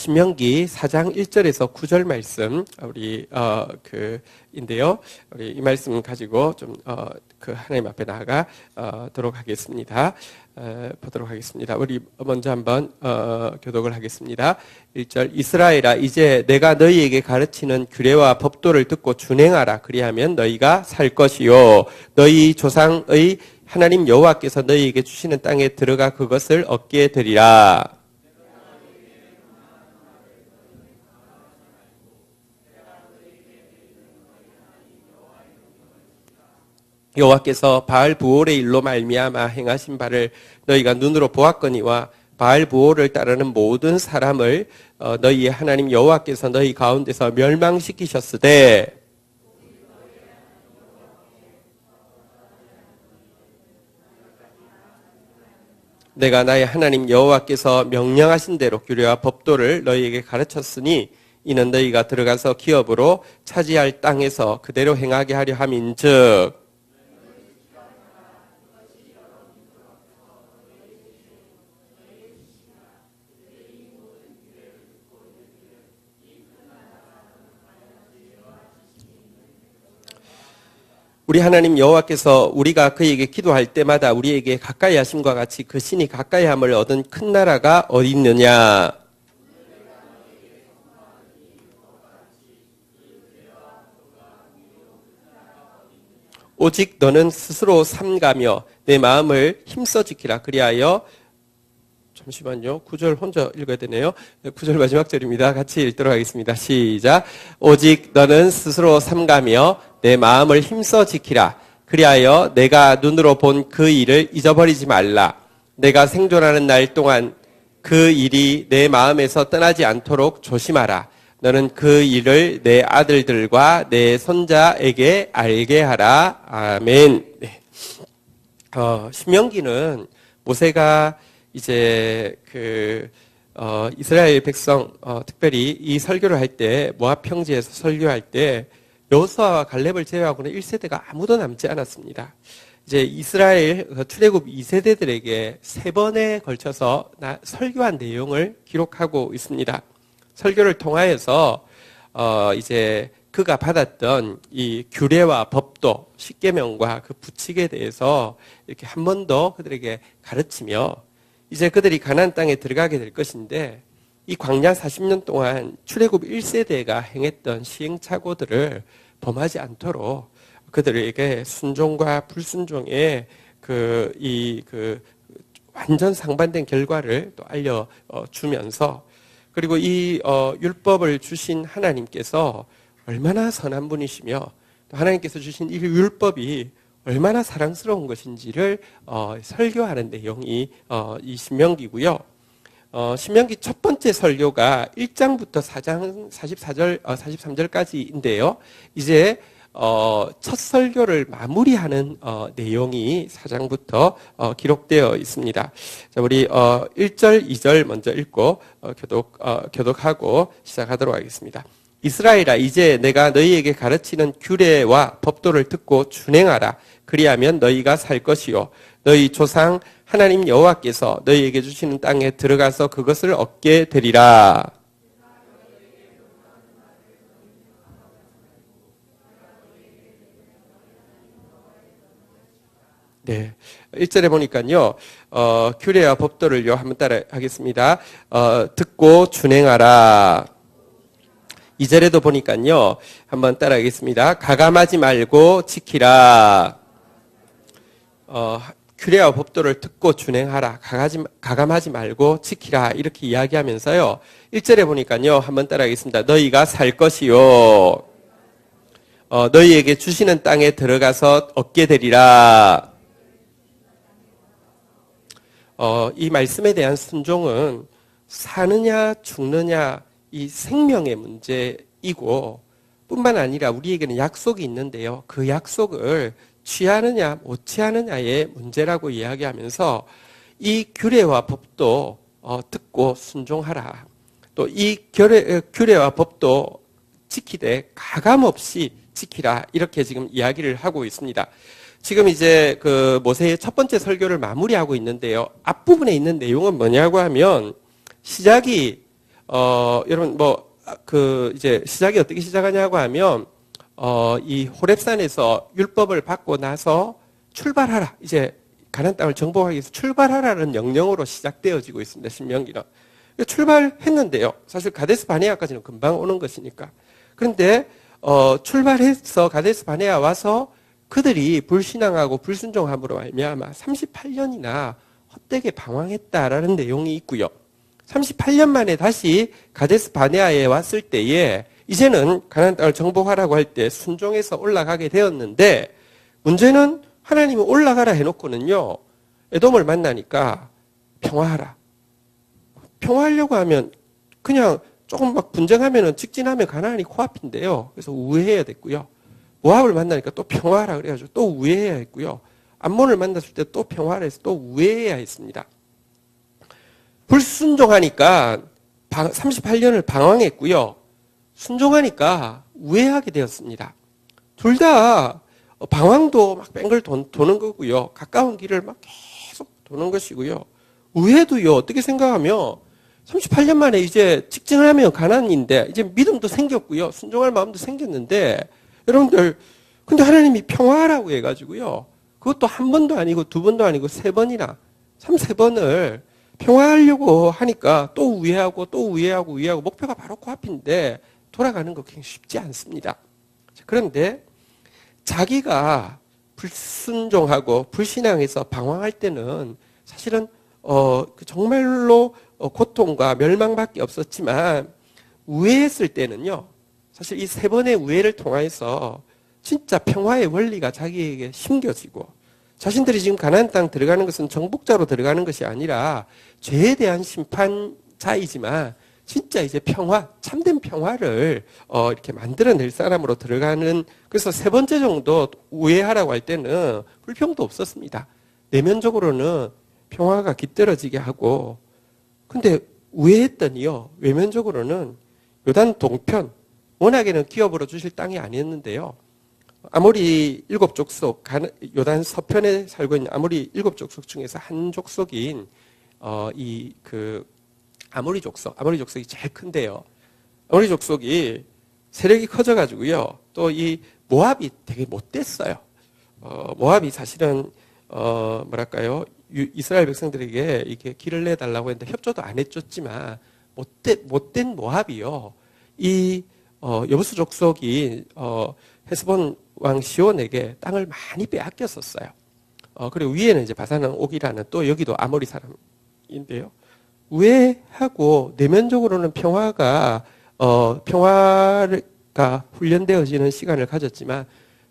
신명기 4장 1절에서 9절 말씀 인데요. 우리 이 말씀 가지고 좀 하나님 앞에 나아가도록 하겠습니다. 보도록 하겠습니다. 우리 먼저 한번 교독을 하겠습니다. 1절 이스라엘아 이제 내가 너희에게 가르치는 규례와 법도를 듣고 준행하라. 그리하면 너희가 살 것이요 너희 조상의 하나님 여호와께서 너희에게 주시는 땅에 들어가 그것을 얻게 되리라. 여호와께서 바알브올의 일로 말미암아 행하신 바를 너희가 눈으로 보았거니와 바알브올을 따르는 모든 사람을 너희의 하나님 여호와께서 너희 가운데서 멸망시키셨으되 내가 나의 하나님 여호와께서 명령하신 대로 규례와 법도를 너희에게 가르쳤으니 이는 너희가 들어가서 기업으로 차지할 땅에서 그대로 행하게 하려 함인즉 우리 하나님 여호와께서 우리가 그에게 기도할 때마다 우리에게 가까이 하심과 같이 그 신이 가까이 함을 얻은 큰 나라가 어디 있느냐? 오직 너는 스스로 삼가며 내 마음을 힘써 지키라. 그리하여 잠시만요. 9절 혼자 읽어야 되네요. 9절 마지막 절입니다. 같이 읽도록 하겠습니다. 시작. 오직 너는 스스로 삼가며 내 마음을 힘써 지키라. 그리하여 내가 눈으로 본 그 일을 잊어버리지 말라. 내가 생존하는 날 동안 그 일이 내 마음에서 떠나지 않도록 조심하라. 너는 그 일을 내 아들들과 내 손자에게 알게 하라. 아멘. 네. 신명기는 모세가 이제 이스라엘 백성 특별히 이 설교를 할 때 모압 평지에서 설교할 때 여호수아와 갈렙을 제외하고는 1세대가 아무도 남지 않았습니다. 이제 이스라엘 출애굽 2세대들에게 3번에 걸쳐서 설교한 내용을 기록하고 있습니다. 설교를 통하여서 이제 그가 받았던 이 규례와 법도 십계명과 그 부칙에 대해서 이렇게 한 번 더 그들에게 가르치며 이제 그들이 가나안 땅에 들어가게 될 것인데 이 광야 40년 동안 출애굽 1세대가 행했던 시행착오들을 범하지 않도록 그들에게 순종과 불순종의 완전 상반된 결과를 또 알려주면서 그리고 이 율법을 주신 하나님께서 얼마나 선한 분이시며 또 하나님께서 주신 이 율법이 얼마나 사랑스러운 것인지를 설교하는 내용이 이 신명기고요. 신명기 첫 번째 설교가 1장부터 4장 43절까지인데요. 이제 첫 설교를 마무리하는 내용이 4장부터 기록되어 있습니다. 자, 우리 1절, 2절 먼저 읽고 교독하고 시작하도록 하겠습니다. 이스라엘아 이제 내가 너희에게 가르치는 규례와 법도를 듣고 준행하라. 그리하면 너희가 살 것이요 너희 조상 하나님 여호와께서 너희에게 주시는 땅에 들어가서 그것을 얻게 되리라. 네, 1절에 보니까요 규례와 법도를요 한번 따라 하겠습니다. 듣고 준행하라. 2절에도 보니까요 한번 따라 하겠습니다. 가감하지 말고 지키라. 규례와 법도를 듣고 준행하라. 가감하지 말고 지키라. 이렇게 이야기하면서요 1절에 보니까요 한번 따라 하겠습니다. 너희가 살 것이요 너희에게 주시는 땅에 들어가서 얻게 되리라. 이 말씀에 대한 순종은 사느냐 죽느냐 이 생명의 문제이고 뿐만 아니라 우리에게는 약속이 있는데요. 그 약속을 취하느냐 못 취하느냐의 문제라고 이야기하면서 이 규례와 법도 듣고 순종하라. 또 이 규례와 법도 지키되 가감없이 지키라. 이렇게 지금 이야기를 하고 있습니다. 지금 이제 모세의 첫 번째 설교를 마무리하고 있는데요. 앞부분에 있는 내용은 뭐냐고 하면 시작이 여러분 이제 시작이 어떻게 시작하냐고 하면 이 호렙산에서 율법을 받고 나서 출발하라. 이제 가나안 땅을 정복하기 위해서 출발하라는 명령으로 시작되어지고 있습니다. 신명기는. 출발했는데요. 사실 가데스 바네아까지는 금방 오는 것이니까. 그런데 출발해서 가데스 바네아 와서 그들이 불신앙하고 불순종함으로 말미암아 38년이나 헛되게 방황했다라는 내용이 있고요. 38년 만에 다시 가데스 바네아에 왔을 때에 이제는 가나안 땅을 정복하라고 할 때 순종해서 올라가게 되었는데 문제는 하나님은 올라가라 해놓고는요. 에돔을 만나니까 평화하라. 평화하려고 하면 그냥 조금 막 분쟁하면은 직진하면 가나안이 코앞인데요. 그래서 우회해야 됐고요. 모압을 만나니까 또 평화하라 그래가지고 또 우회해야 했고요. 암몬을 만났을 때 또 평화를 해서 또 우회해야 했습니다. 불순종하니까 38년을 방황했고요. 순종하니까 우회하게 되었습니다. 둘 다 방황도 막 뺑글 도는 거고요. 가까운 길을 막 계속 도는 것이고요. 우회도요. 어떻게 생각하면 38년 만에 이제 직진을 하면 가나안인데 이제 믿음도 생겼고요. 순종할 마음도 생겼는데 여러분들 근데 하나님이 평화하라고 해가지고요. 그것도 한 번도 아니고 두 번도 아니고 세 번이나 3-4번을 평화하려고 하니까 또 우회하고 또 우회하고 우회하고 목표가 바로 코앞인데 돌아가는 거 굉장히 쉽지 않습니다. 그런데 자기가 불순종하고 불신앙해서 방황할 때는 사실은 정말로 고통과 멸망밖에 없었지만 우회했을 때는요. 사실 이 3번의 우회를 통해서 진짜 평화의 원리가 자기에게 심겨지고 자신들이 지금 가나안 땅 들어가는 것은 정복자로 들어가는 것이 아니라 죄에 대한 심판자이지만 진짜 이제 평화, 참된 평화를 이렇게 만들어낼 사람으로 들어가는 그래서 3번째 정도 우회하라고 할 때는 불평도 없었습니다. 내면적으로는 평화가 깃들어지게 하고 근데 우회했더니요. 외면적으로는 요단 동편 워낙에는 기업으로 주실 땅이 아니었는데요. 아모리 7족속 요단 서편에 살고 있는 아모리 7족속 중에서 한 족속인 아모리 족속이 제일 큰데요. 아모리 족속이 세력이 커져가지고요. 또 이 모압이 되게 못됐어요. 모압이 사실은 뭐랄까요? 이스라엘 백성들에게 이렇게 길을 내달라고 했는데 협조도 안 해줬지만 못된 모압이요. 이 여부수 족속이 헤스본 왕 시온에게 땅을 많이 빼앗겼었어요. 그리고 위에는 이제 바산 옥이라는 또 여기도 아모리 사람인데요. 우회하고 내면적으로는 평화가 훈련되어지는 시간을 가졌지만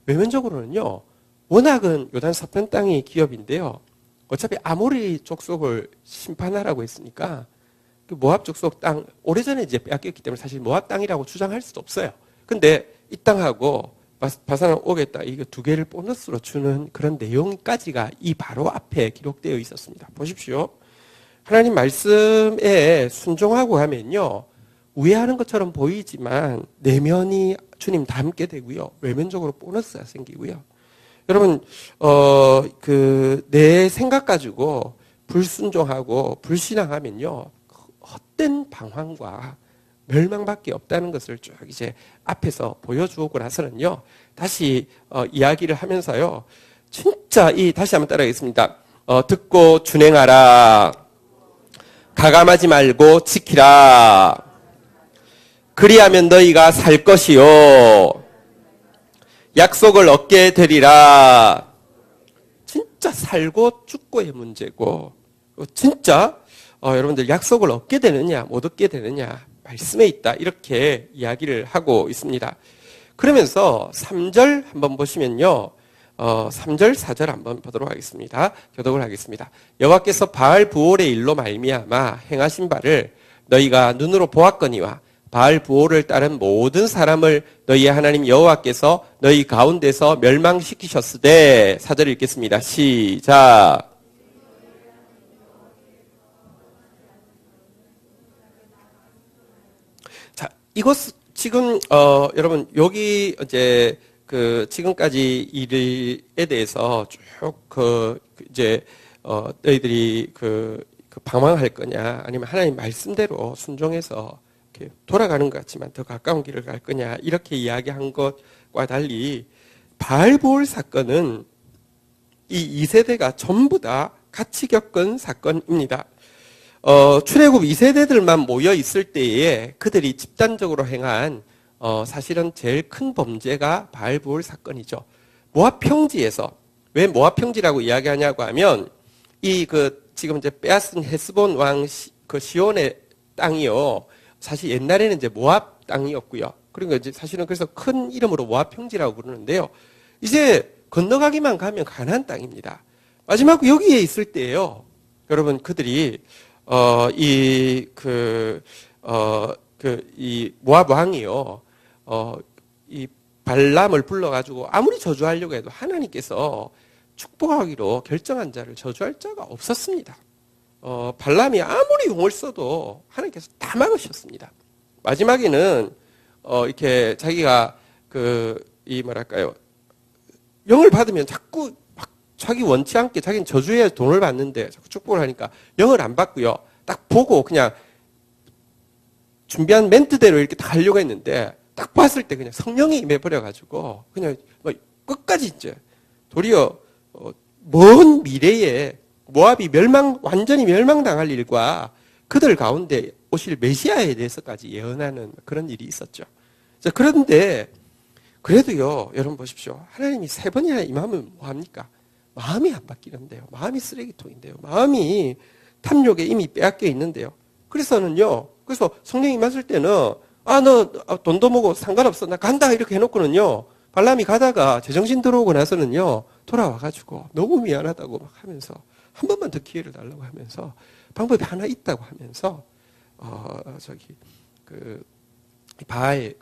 외면적으로는요. 워낙은 요단 서편 땅이 기업인데요. 어차피 아모리 족속을 심판하라고 했으니까 그 모압 족속 땅 오래전에 이제 빼앗겼기 때문에 사실 모압 땅이라고 주장할 수도 없어요. 근데 이 땅하고 바산 옥에 땅 이거 두 개를 보너스로 주는 그런 내용까지가 이 바로 앞에 기록되어 있었습니다. 보십시오. 하나님 말씀에 순종하고 하면요. 우회하는 것처럼 보이지만 내면이 주님 닮게 되고요. 외면적으로 보너스가 생기고요. 여러분 내 생각 가지고 불순종하고 불신앙하면요. 헛된 방황과 멸망밖에 없다는 것을 쭉 이제 앞에서 보여주고 나서는요. 다시 이야기를 하면서요. 진짜 다시 한번 따라하겠습니다. 듣고 준행하라. 가감하지 말고 지키라. 그리하면 너희가 살 것이요. 약속을 얻게 되리라. 진짜 살고 죽고의 문제고 진짜 여러분들 약속을 얻게 되느냐 못 얻게 되느냐 말씀에 있다 이렇게 이야기를 하고 있습니다. 그러면서 3절 한번 보시면요. 3절 4절 한번 보도록 하겠습니다. 교독을 하겠습니다. 여호와께서 바알 부올의 일로 말미암아 행하신 바를 너희가 눈으로 보았거니와 바알 부올을 따른 모든 사람을 너희의 하나님 여호와께서 너희 가운데서 멸망시키셨으되 4절 읽겠습니다. 시작. 자, 이것 지금 여러분 여기 이제 지금까지 일에 대해서 쭉 이제 너희들이 방황할 거냐 아니면 하나님 말씀대로 순종해서 이렇게 돌아가는 것 같지만 더 가까운 길을 갈 거냐 이렇게 이야기한 것과 달리 바알보올 사건은 이 2세대가 전부 다 같이 겪은 사건입니다. 출애굽 2세대들만 모여 있을 때에 그들이 집단적으로 행한 사실은 제일 큰 범죄가 바알보올 사건이죠. 모압 평지에서 왜 모압 평지라고 이야기하냐고 하면 지금 이제 빼앗은 헤스본 왕 그 시온의 땅이요. 사실 옛날에는 이제 모압 땅이었고요. 그러니까 이제 사실은 그래서 큰 이름으로 모압 평지라고 부르는데요. 이제 건너가기만 가면 가나안 땅입니다. 마지막 여기에 있을 때예요. 여러분 그들이 이 모압 왕이요. 이 발람을 불러가지고 아무리 저주하려고 해도 하나님께서 축복하기로 결정한 자를 저주할 자가 없었습니다. 발람이 아무리 용을 써도 하나님께서 다 막으셨습니다. 마지막에는 이렇게 자기가 영을 받으면 자꾸 막 자기 원치 않게 자기는 저주해야 돈을 받는데 자꾸 축복을 하니까 영을 안 받고요. 딱 보고 그냥 준비한 멘트대로 이렇게 다 하려고 했는데 딱 봤을 때 그냥 성령이 임해버려가지고 그냥 끝까지 이제 도리어 먼 미래에 모압이 완전히 멸망당할 일과 그들 가운데 오실 메시아에 대해서까지 예언하는 그런 일이 있었죠. 그런데 그래도요, 여러분 보십시오. 하나님이 3번이나 임하면 뭐합니까? 마음이 안 바뀌는데요. 마음이 쓰레기통인데요. 마음이 탐욕에 이미 빼앗겨 있는데요. 그래서 성령이 임했을 때는 너 돈도 뭐고 상관없어. 나 간다. 이렇게 해놓고는요. 발람이 가다가 제정신 들어오고 나서는요. 돌아와가지고 너무 미안하다고 막 하면서 한 번만 더 기회를 달라고 하면서 방법이 하나 있다고 하면서 바알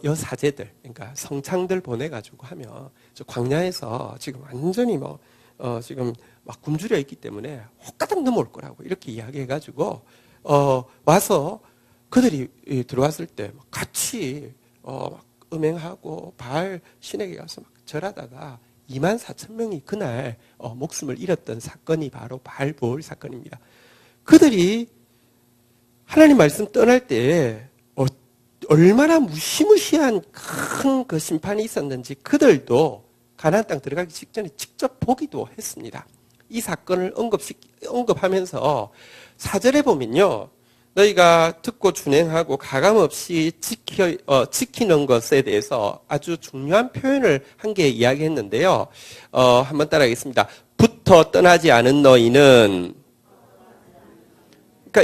여사제들 그러니까 성창들 보내가지고 하면 광야에서 지금 완전히 지금 막 굶주려 있기 때문에 혹가닥 넘어올 거라고 이렇게 이야기해가지고 와서 그들이 들어왔을 때 같이 막 음행하고 바알 신에게 가서 막 절하다가 24,000명이 그날 목숨을 잃었던 사건이 바로 바알보올 사건입니다. 그들이 하나님 말씀 떠날 때 얼마나 무시무시한 큰 그 심판이 있었는지 그들도 가나안 땅 들어가기 직전에 직접 보기도 했습니다. 이 사건을 언급하면서 4절에 보면요. 너희가 듣고 준행하고 가감없이 지키는 것에 대해서 아주 중요한 표현을 한 개 이야기했는데요. 한번 따라하겠습니다. 부터 떠나지 않은 너희는 그러니까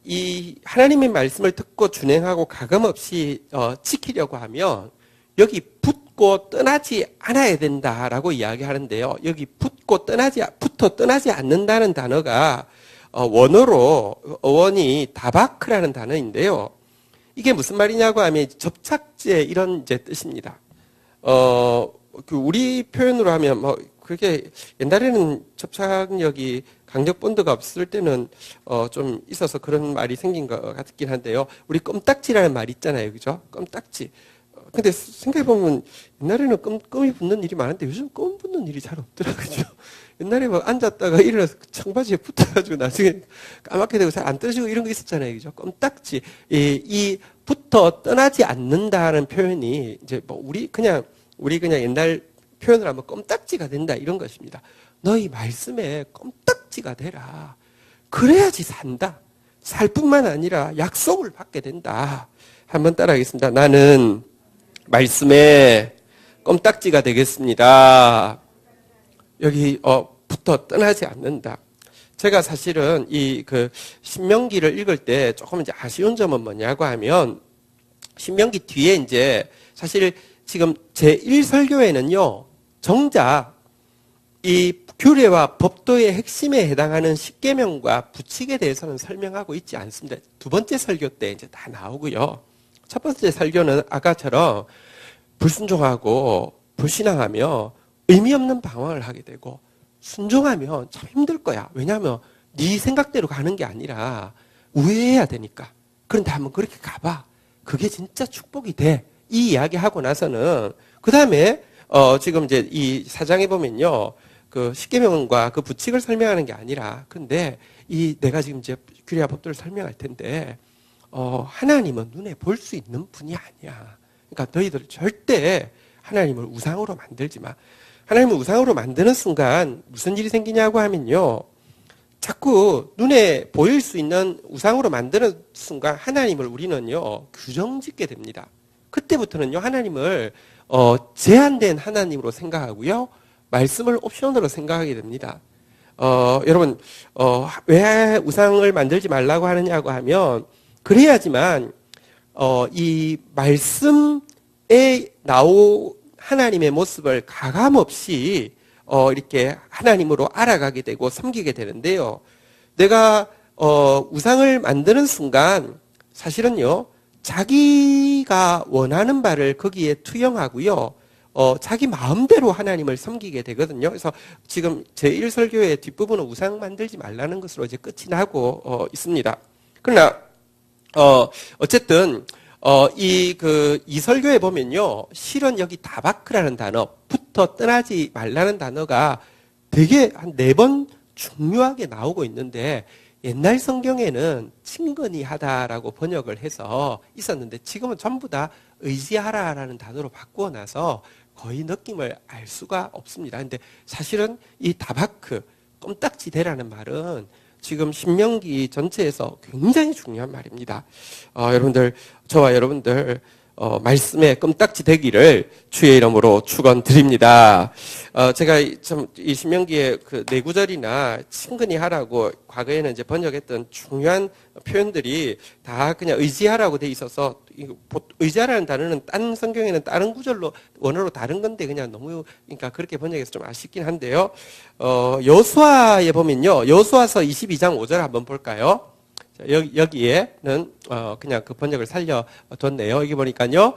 이 하나님의 말씀을 듣고 준행하고 가감없이 지키려고 하면 여기 붙고 떠나지 않아야 된다라고 이야기하는데요. 여기 붙어 떠나지 않는다는 단어가 원어로 어원이 다바크라는 단어인데요. 이게 무슨 말이냐고 하면 접착제 이런 이제 뜻입니다. 우리 표현으로 하면 그게 옛날에는 접착력이 강력 본드가 없을 때는 좀 있어서 그런 말이 생긴 것 같긴 한데요. 우리 껌딱지라는 말 있잖아요, 그죠? 껌딱지. 근데 생각해보면 옛날에는 껌이 붙는 일이 많은데 요즘 껌 붙는 일이 잘 없더라고요. 옛날에 앉았다가 일어나서 청바지에 붙어가지고 나중에 까맣게 되고 잘 안 떨어지고 이런 거 있었잖아요, 그죠? 껌딱지. 이 붙어 떠나지 않는다는 표현이 이제 우리 그냥 옛날 표현을 하면 껌딱지가 된다 이런 것입니다. 너희 말씀에 껌딱지가 되라. 그래야지 산다. 살 뿐만 아니라 약속을 받게 된다. 한번 따라하겠습니다. 나는 말씀에 껌딱지가 되겠습니다. 여기 붙어 떠나지 않는다. 제가 사실은 신명기를 읽을 때 조금 이제 아쉬운 점은 뭐냐고 하면 신명기 뒤에 이제 사실 지금 제1설교에는요. 정작 이 규례와 법도의 핵심에 해당하는 십계명과 부칙에 대해서는 설명하고 있지 않습니다. 두 번째 설교 때 이제 다 나오고요. 첫 번째 설교는 아까처럼 불순종하고 불신앙하며 의미 없는 방황을 하게 되고 순종하면 참 힘들 거야. 왜냐하면 네 생각대로 가는 게 아니라 우회해야 되니까. 그런데 한번 그렇게 가봐. 그게 진짜 축복이 돼. 이 이야기하고 나서는 그 다음에 지금 이제 이 4장에 보면요. 그 십계명과 그 부칙을 설명하는 게 아니라 근데 내가 지금 이제 규례와 법도를 설명할 텐데, 하나님은 눈에 볼 수 있는 분이 아니야. 그러니까 너희들 절대 하나님을 우상으로 만들지 마. 하나님을 우상으로 만드는 순간 무슨 일이 생기냐고 하면요. 자꾸 눈에 보일 수 있는 우상으로 만드는 순간 하나님을 우리는요, 규정짓게 됩니다. 그때부터는요, 하나님을, 제한된 하나님으로 생각하고요, 말씀을 옵션으로 생각하게 됩니다. 여러분, 왜 우상을 만들지 말라고 하느냐고 하면, 그래야지만, 이 말씀에 나온 하나님의 모습을 가감없이 이렇게 하나님으로 알아가게 되고 섬기게 되는데요. 내가 우상을 만드는 순간 사실은요, 자기가 원하는 바를 거기에 투영하고요, 자기 마음대로 하나님을 섬기게 되거든요. 그래서 지금 제1설교의 뒷부분은 우상 만들지 말라는 것으로 이제 끝이 나고 있습니다. 그러나 어쨌든 이 설교에 보면요, 실은 여기 다바크라는 단어부터 떠나지 말라는 단어가 되게 한 4번 중요하게 나오고 있는데, 옛날 성경에는 친근히 하다라고 번역을 해서 있었는데, 지금은 전부 다 의지하라라는 단어로 바꾸어 놔서 거의 느낌을 알 수가 없습니다. 근데 사실은 이 다바크, 껌딱지 대라는 말은 지금 신명기 전체에서 굉장히 중요한 말입니다. 여러분들, 저와 여러분들, 말씀에 껌딱지 되기를 주의 이름으로 축원드립니다. 제가 이 신명기의 그 4구절이나 친근히 하라고 과거에는 이제 번역했던 중요한 표현들이 다 그냥 의지하라고 돼 있어서, 의지하라는 단어는 딴 성경에는 다른 구절로 원어로 다른 건데 그냥 너무, 그러니까 그렇게 번역해서 좀 아쉽긴 한데요. 여호수아에 보면요, 여호수아서 22장 5절 한번 볼까요? 여기에는 그냥 그 번역을 살려뒀네요. 여기 보니까요,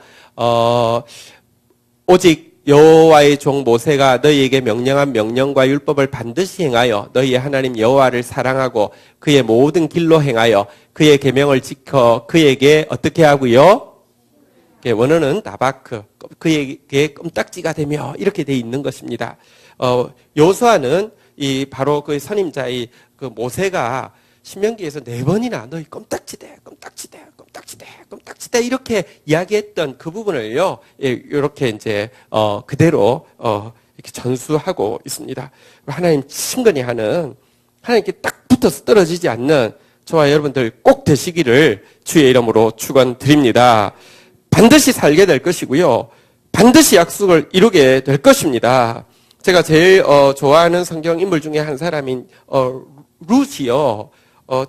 오직 여호와의 종 모세가 너희에게 명령한 명령과 율법을 반드시 행하여 너희의 하나님 여호와를 사랑하고 그의 모든 길로 행하여 그의 계명을 지켜 그에게 어떻게 하고요? 원어는 다바크, 그에게 껌딱지가 되며 이렇게 돼 있는 것입니다. 여호수아는 이 바로 그 선임자의 그 모세가 신명기에서 4번이나 너희 껌딱지대, 껌딱지대, 껌딱지대, 껌딱지대 이렇게 이야기했던 그 부분을요, 이렇게 이제 그대로 이렇게 전수하고 있습니다. 하나님 친근히 하는, 하나님께 딱 붙어서 떨어지지 않는 저와 여러분들 꼭 되시기를 주의 이름으로 축원드립니다. 반드시 살게 될 것이고요, 반드시 약속을 이루게 될 것입니다. 제가 제일 좋아하는 성경 인물 중에 한 사람인 룻이요.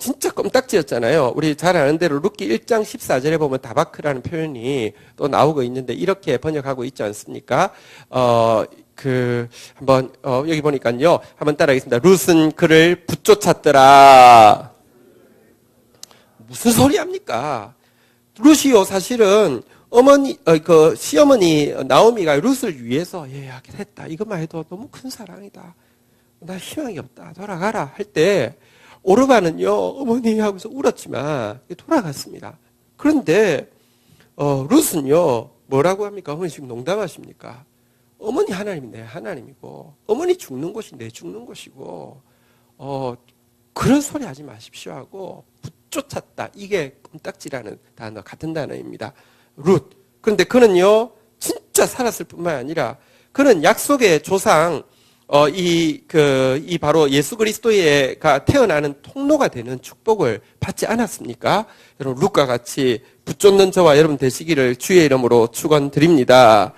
진짜 껌딱지였잖아요. 우리 잘 아는 대로 룻기 1장 14절에 보면 다바크라는 표현이 또 나오고 있는데 이렇게 번역하고 있지 않습니까? 한번 여기 보니까요. 한번 따라하겠습니다. 룻은 그를 붙쫓았더라. 무슨 소리 합니까? 룻이요, 사실은 시어머니 나오미가 룻을 위해서 했다. 이것만 해도 너무 큰 사랑이다. 나 희망이 없다. 돌아가라 할 때 오르바는요, 어머니 하면서 울었지만 돌아갔습니다. 그런데 룻은요, 뭐라고 합니까? 어머니 지금 농담하십니까? 어머니 하나님이 내 하나님이고 어머니 죽는 곳이 내 죽는 곳이고 그런 소리 하지 마십시오 하고 붙쫓았다. 이게 껌딱지라는 단어, 같은 단어입니다. 룻. 그런데 그는요, 진짜 살았을 뿐만 아니라 그는 약속의 조상, 이 바로 예수 그리스도가 태어나는 통로가 되는 축복을 받지 않았습니까? 여러분, 룻과 같이 붙쫓는 저와 여러분 되시기를 주의 이름으로 축원드립니다.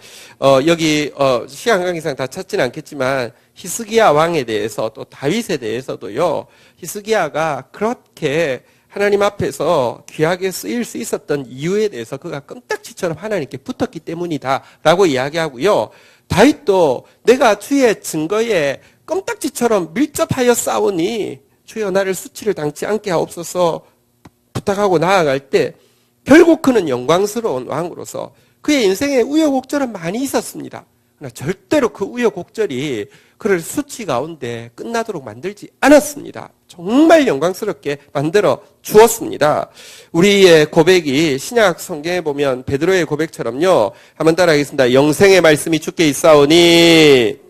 여기, 시간 관계상 다 찾지는 않겠지만, 히스기야 왕에 대해서 또 다윗에 대해서도요, 히스기야가 그렇게 하나님 앞에서 귀하게 쓰일 수 있었던 이유에 대해서 그가 껌딱지처럼 하나님께 붙었기 때문이다 라고 이야기하고요. 다윗도 내가 주의 증거에 껌딱지처럼 밀접하여 싸우니 주여 나를 수치를 당치 않게 하옵소서 부탁하고 나아갈 때 결국 그는 영광스러운 왕으로서 그의 인생에 우여곡절은 많이 있었습니다. 그러나 절대로 그 우여곡절이 그를 수치 가운데 끝나도록 만들지 않았습니다. 정말 영광스럽게 만들어 주었습니다. 우리의 고백이 신약 성경에 보면 베드로의 고백처럼요. 한번 따라하겠습니다. 영생의 말씀이 주께 있사오니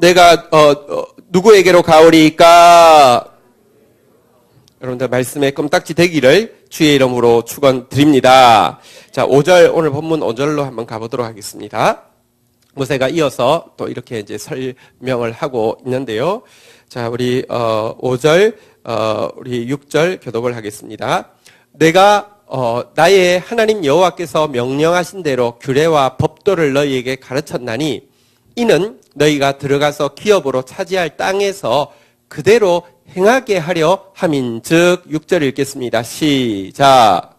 내가 누구에게로 가오리까? 여러분들 말씀에 껌딱지 되기를 주의 이름으로 축원드립니다. 자, 5절 오늘 본문 5절로 한번 가보도록 하겠습니다. 모세가 이어서 또 이렇게 이제 설명을 하고 있는데요. 자, 우리 5절, 우리 6절 교독을 하겠습니다. 내가 나의 하나님 여호와께서 명령하신 대로 규례와 법도를 너희에게 가르쳤나니 이는 너희가 들어가서 기업으로 차지할 땅에서 그대로 행하게 하려 함인즉. 6절 읽겠습니다. 시작.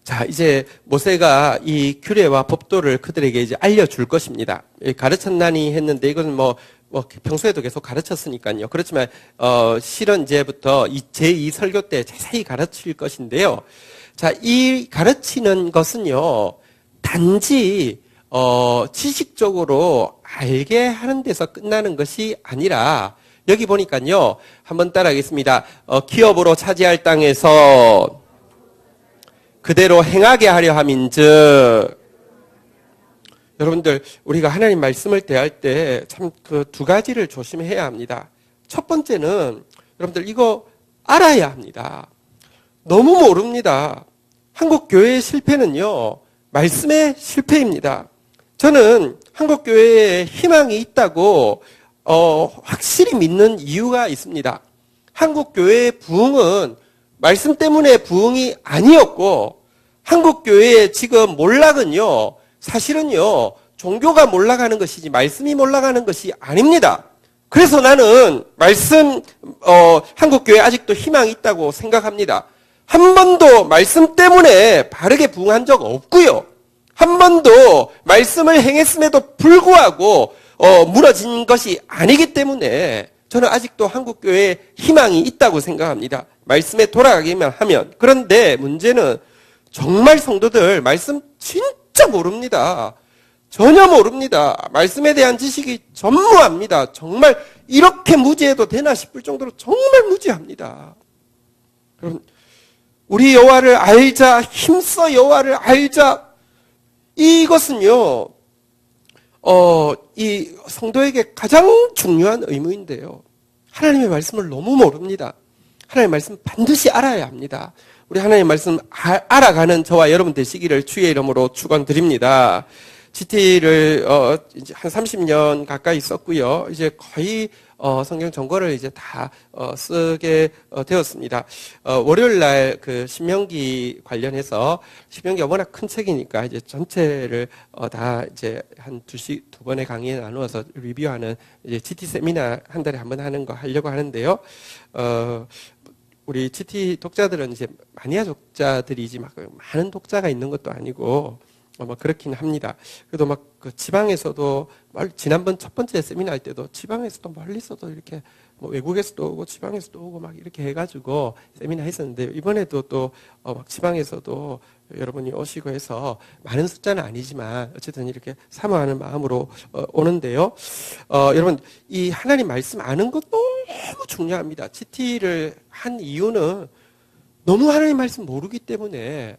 자, 이제 모세가 이 규례와 법도를 그들에게 이제 알려줄 것입니다. 가르쳤나니 했는데 이건 뭐 평소에도 계속 가르쳤으니까요. 그렇지만 실은 이제부터 제2 설교 때 자세히 가르칠 것인데요. 자, 이 가르치는 것은요, 단지 지식적으로 알게 하는 데서 끝나는 것이 아니라 여기 보니까요, 한번 따라하겠습니다. 기업으로 차지할 땅에서 그대로 행하게 하려 함인즉. 여러분들, 우리가 하나님 말씀을 대할 때 참 그 두 가지를 조심해야 합니다. 첫 번째는 여러분들 이거 알아야 합니다. 너무 모릅니다. 한국 교회의 실패는요, 말씀의 실패입니다. 저는 한국 교회에 희망이 있다고 확실히 믿는 이유가 있습니다. 한국 교회의 부흥은 말씀 때문에 부흥이 아니었고, 한국 교회의 지금 몰락은요, 사실은요, 종교가 몰락하는 것이지 말씀이 몰락하는 것이 아닙니다. 그래서 나는 한국 교회 아직도 희망이 있다고 생각합니다. 한 번도 말씀 때문에 바르게 부흥한 적 없고요. 한 번도 말씀을 행했음에도 불구하고 무너진 것이 아니기 때문에 저는 아직도 한국 교회에 희망이 있다고 생각합니다. 말씀에 돌아가기만 하면. 그런데 문제는 정말 성도들 말씀 진짜 모릅니다. 전혀 모릅니다. 말씀에 대한 지식이 전무합니다. 정말 이렇게 무지해도 되나 싶을 정도로 정말 무지합니다. 여러분, 우리 여호와를 알자, 힘써 여호와를 알자. 이것은요, 이 성도에게 가장 중요한 의무인데요. 하나님의 말씀을 너무 모릅니다. 하나님의 말씀 반드시 알아야 합니다. 우리 하나님의 말씀 알아가는 저와 여러분 되시기를 주의 이름으로 축원드립니다. GT를 이제 한 30년 가까이 썼고요. 이제 거의 성경 전거를 이제 다 쓰게 되었습니다. 월요일 날 그 신명기 관련해서, 신명기가 워낙 큰 책이니까 이제 전체를 다 이제 한 두 번의 강의에 나누어서 리뷰하는 이제 GT 세미나 한 달에 한 번 하는 거 하려고 하는데요. 우리 GT 독자들은 이제 마니아 독자들이지 막 많은 독자가 있는 것도 아니고 뭐 그렇긴 합니다. 그래도 막 그 지방에서도, 지난번 첫 번째 세미나 할 때도 지방에서도 멀리서도 이렇게 뭐 외국에서도 오고 지방에서도 오고 막 이렇게 해가지고 세미나 했었는데, 이번에도 또 막 지방에서도 여러분이 오시고 해서 많은 숫자는 아니지만 어쨌든 이렇게 사모하는 마음으로 오는데요. 여러분, 이 하나님 말씀 아는 것 너무 중요합니다. GT를 한 이유는 너무 하나님 말씀 모르기 때문에.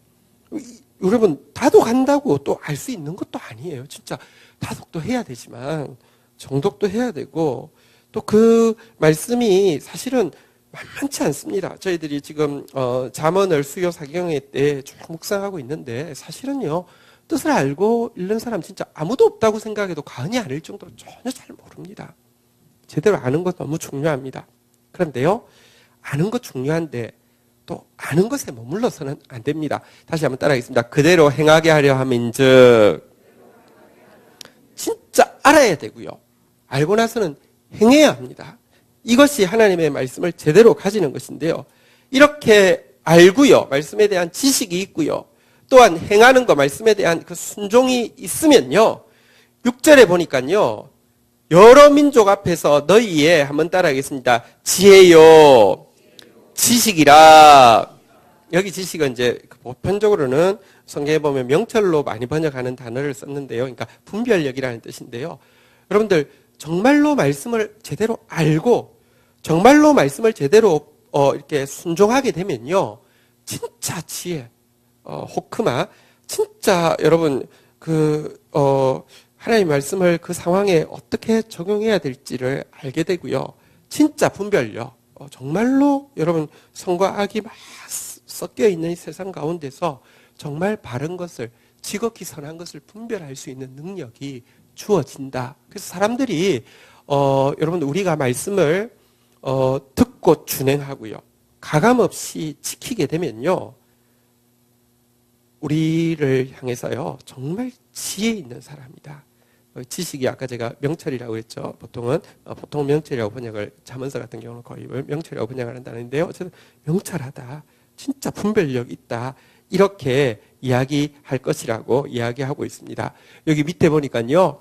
여러분, 다독한다고 또 알 수 있는 것도 아니에요. 진짜 다독도 해야 되지만 정독도 해야 되고, 또 그 말씀이 사실은 만만치 않습니다. 저희들이 지금 잠언을 수요 사경회 때 쭉 묵상하고 있는데, 사실은요, 뜻을 알고 읽는 사람 진짜 아무도 없다고 생각해도 과언이 아닐 정도로 전혀 잘 모릅니다. 제대로 아는 것 너무 중요합니다. 그런데요, 아는 것 중요한데 또 아는 것에 머물러서는 안 됩니다. 다시 한번 따라하겠습니다. 그대로 행하게 하려 함인즉. 진짜 알아야 되고요. 알고 나서는 행해야 합니다. 이것이 하나님의 말씀을 제대로 가지는 것인데요. 이렇게 알고요, 말씀에 대한 지식이 있고요, 또한 행하는 거, 말씀에 대한 그 순종이 있으면요, 6절에 보니까요, 여러 민족 앞에서 너희의, 한번 따라하겠습니다. 지혜요, 지식이라. 여기 지식은 이제 보편적으로는 성경에 보면 명철로 많이 번역하는 단어를 썼는데요. 그러니까 분별력이라는 뜻인데요. 여러분들 정말로 말씀을 제대로 알고 정말로 말씀을 제대로 이렇게 순종하게 되면요, 진짜 지혜, 호크마, 진짜 여러분 하나님의 말씀을 그 상황에 어떻게 적용해야 될지를 알게 되고요, 진짜 분별력, 정말로 여러분 선과 악이 막 섞여 있는 이 세상 가운데서 정말 바른 것을, 지극히 선한 것을 분별할 수 있는 능력이 주어진다. 그래서 사람들이 여러분 우리가 말씀을 듣고 준행하고요, 가감없이 지키게 되면요, 우리를 향해서요 정말 지혜 있는 사람이다. 지식이 아까 제가 명철이라고 했죠. 보통 명철이라고 번역을, 잠언서 같은 경우는 거의 명철이라고 번역을 한다는데요. 어쨌든 명철하다, 진짜 분별력 있다, 이렇게 이야기할 것이라고 이야기하고 있습니다. 여기 밑에 보니까요,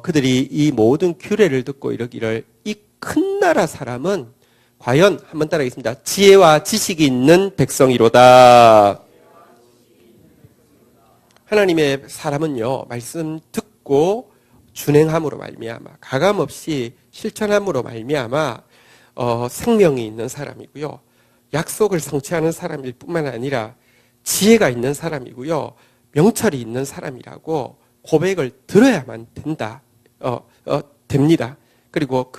그들이 이 모든 규례를 듣고 이러기를, 이 큰 나라 사람은 과연, 한번 따라하겠습니다. 지혜와 지식이 있는 백성이로다. 하나님의 사람은요, 말씀 듣고 준행함으로 말미암아, 가감없이 실천함으로 말미암아 생명이 있는 사람이고요, 약속을 성취하는 사람일 뿐만 아니라 지혜가 있는 사람이고요, 명철이 있는 사람이라고 고백을 들어야만 됩니다. 그리고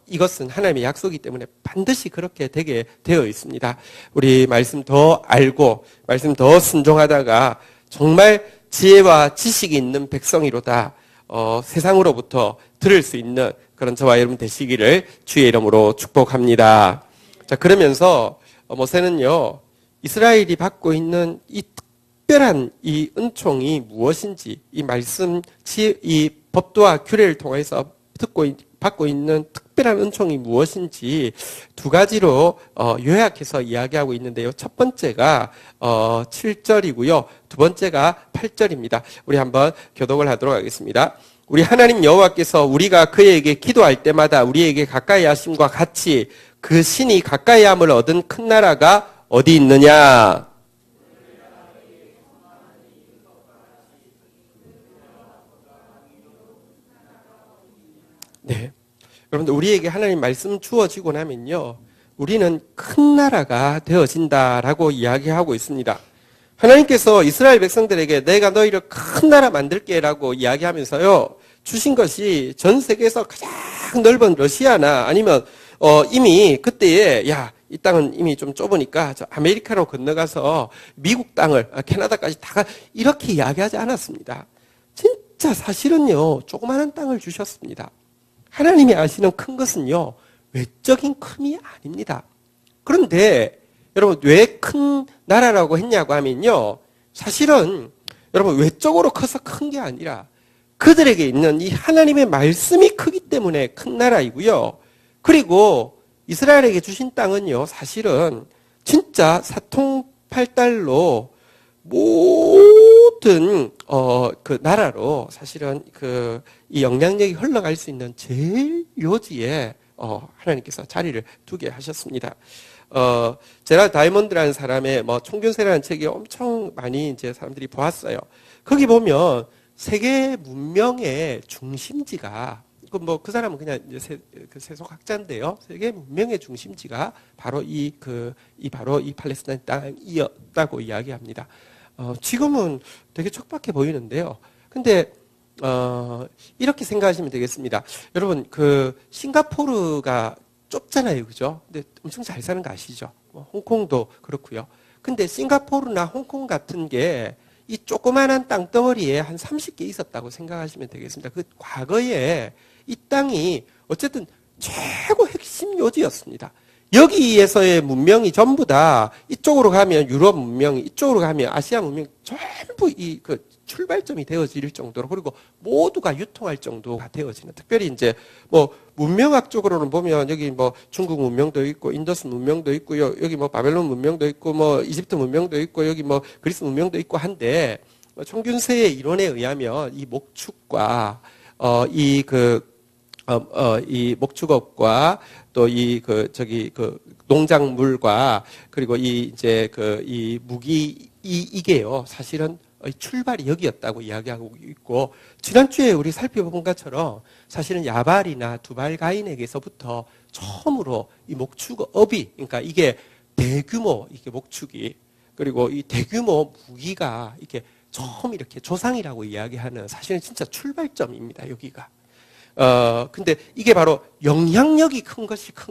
이것은 하나님의 약속이기 때문에 반드시 그렇게 되게 되어 있습니다. 우리 말씀 더 알고 말씀 더 순종하다가 정말 지혜와 지식이 있는 백성이로다, 세상으로부터 들을 수 있는 그런 저와 여러분 되시기를 주의 이름으로 축복합니다. 자, 그러면서 모세는요, 이스라엘이 받고 있는 이 특별한 이 은총이 무엇인지, 이 말씀, 이 법도와 규례를 통해서 받고 있는 특별한 은총이 무엇인지 두 가지로 요약해서 이야기하고 있는데요. 첫 번째가 7절이고요. 두 번째가 8절입니다. 우리 한번 교독을 하도록 하겠습니다. 우리 하나님 여호와께서 우리가 그에게 기도할 때마다 우리에게 가까이 하심과 같이 그 신이 가까이 함을 얻은 큰 나라가 어디 있느냐? 네. 여러분들, 우리에게 하나님 말씀 주어지고 나면요, 우리는 큰 나라가 되어진다라고 이야기하고 있습니다. 하나님께서 이스라엘 백성들에게 내가 너희를 큰 나라 만들게라고 이야기하면서요, 주신 것이 전 세계에서 가장 넓은 러시아나 아니면 이미 그때에 이 땅은 이미 좀 좁으니까 저 아메리카로 건너가서 미국 땅을, 캐나다까지 다 이렇게 이야기하지 않았습니다. 진짜 사실은요, 조그마한 땅을 주셨습니다. 하나님이 아시는 큰 것은요, 외적인 큼이 아닙니다. 그런데 여러분, 왜 큰 나라라고 했냐고 하면요, 사실은 여러분 외적으로 커서 큰 게 아니라 그들에게 있는 이 하나님의 말씀이 크기 때문에 큰 나라이고요. 그리고 이스라엘에게 주신 땅은요, 사실은 진짜 사통팔달로 모든 그 나라로 사실은 이 영향력이 흘러갈 수 있는 제일 요지에 하나님께서 자리를 두게 하셨습니다. 제라 다이몬드라는 사람의 총균세라는 책이 엄청 많이 이제 사람들이 보았어요. 거기 보면 세계 문명의 중심지가, 그 사람은 그냥 이제 세속학자인데요. 세계 문명의 중심지가 바로 바로 이 팔레스타인 땅이었다고 이야기합니다. 지금은 되게 척박해 보이는데요. 근데 이렇게 생각하시면 되겠습니다. 여러분, 싱가포르가 좁잖아요, 그죠? 근데 엄청 잘 사는 거 아시죠? 홍콩도 그렇고요. 근데 싱가포르나 홍콩 같은 게 이 조그만한 땅덩어리에 한 30개 있었다고 생각하시면 되겠습니다. 과거에 이 땅이 어쨌든 최고 핵심 요지였습니다. 여기에서의 문명이 전부 다 이쪽으로 가면 유럽 문명이, 이쪽으로 가면 아시아 문명이 전부 출발점이 되어질 정도로, 그리고 모두가 유통할 정도가 되어지는, 특별히 이제 문명학적으로는 보면 여기 중국 문명도 있고 인더스 문명도 있고요, 여기 바벨론 문명도 있고 이집트 문명도 있고 여기 그리스 문명도 있고 한데, 총균세의 이론에 의하면 이 목축과 이 목축업과 또 농작물과 그리고 이 무기 이게요, 사실은 출발이 여기였다고 이야기하고 있고, 지난주에 우리 살펴본 것처럼 사실은 야발이나 두발가인에게서부터 처음으로 이 목축업이, 그러니까 이게 대규모, 이게 목축이, 그리고 이 대규모 무기가 이게 처음 이렇게 조상이라고 이야기하는 사실은 진짜 출발점입니다, 여기가. 근데 이게 바로 영향력이 큰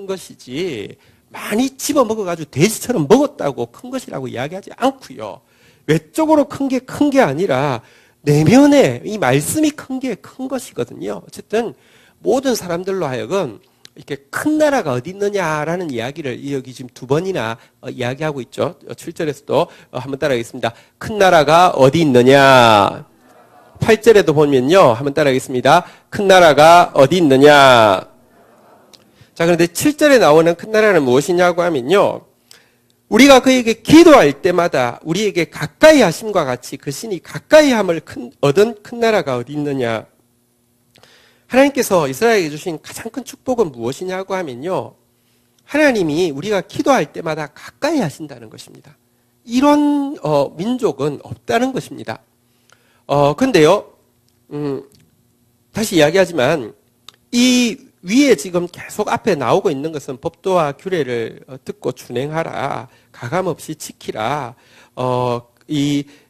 것이지, 많이 집어먹어가지고 돼지처럼 먹었다고 큰 것이라고 이야기하지 않고요. 외적으로 큰 게 아니라 내면에 이 말씀이 큰 게 큰 것이거든요. 어쨌든 모든 사람들로 하여금 이렇게 큰 나라가 어디 있느냐라는 이야기를 여기 지금 두 번이나 이야기하고 있죠. 7절에서도 한번 따라하겠습니다. 큰 나라가 어디 있느냐. 8절에도 보면요. 한번 따라하겠습니다. 큰 나라가 어디 있느냐. 자, 그런데 7절에 나오는 큰 나라는 무엇이냐고 하면요. 우리가 그에게 기도할 때마다 우리에게 가까이 하심과 같이 그 신이 가까이 함을 얻은 큰 나라가 어디 있느냐. 하나님께서 이스라엘에게 주신 가장 큰 축복은 무엇이냐고 하면요. 하나님이 우리가 기도할 때마다 가까이 하신다는 것입니다. 이런 민족은 없다는 것입니다. 근데요. 다시 이야기하지만 이 위에 지금 계속 앞에 나오고 있는 것은 법도와 규례를 듣고 준행하라. 가감없이 지키라.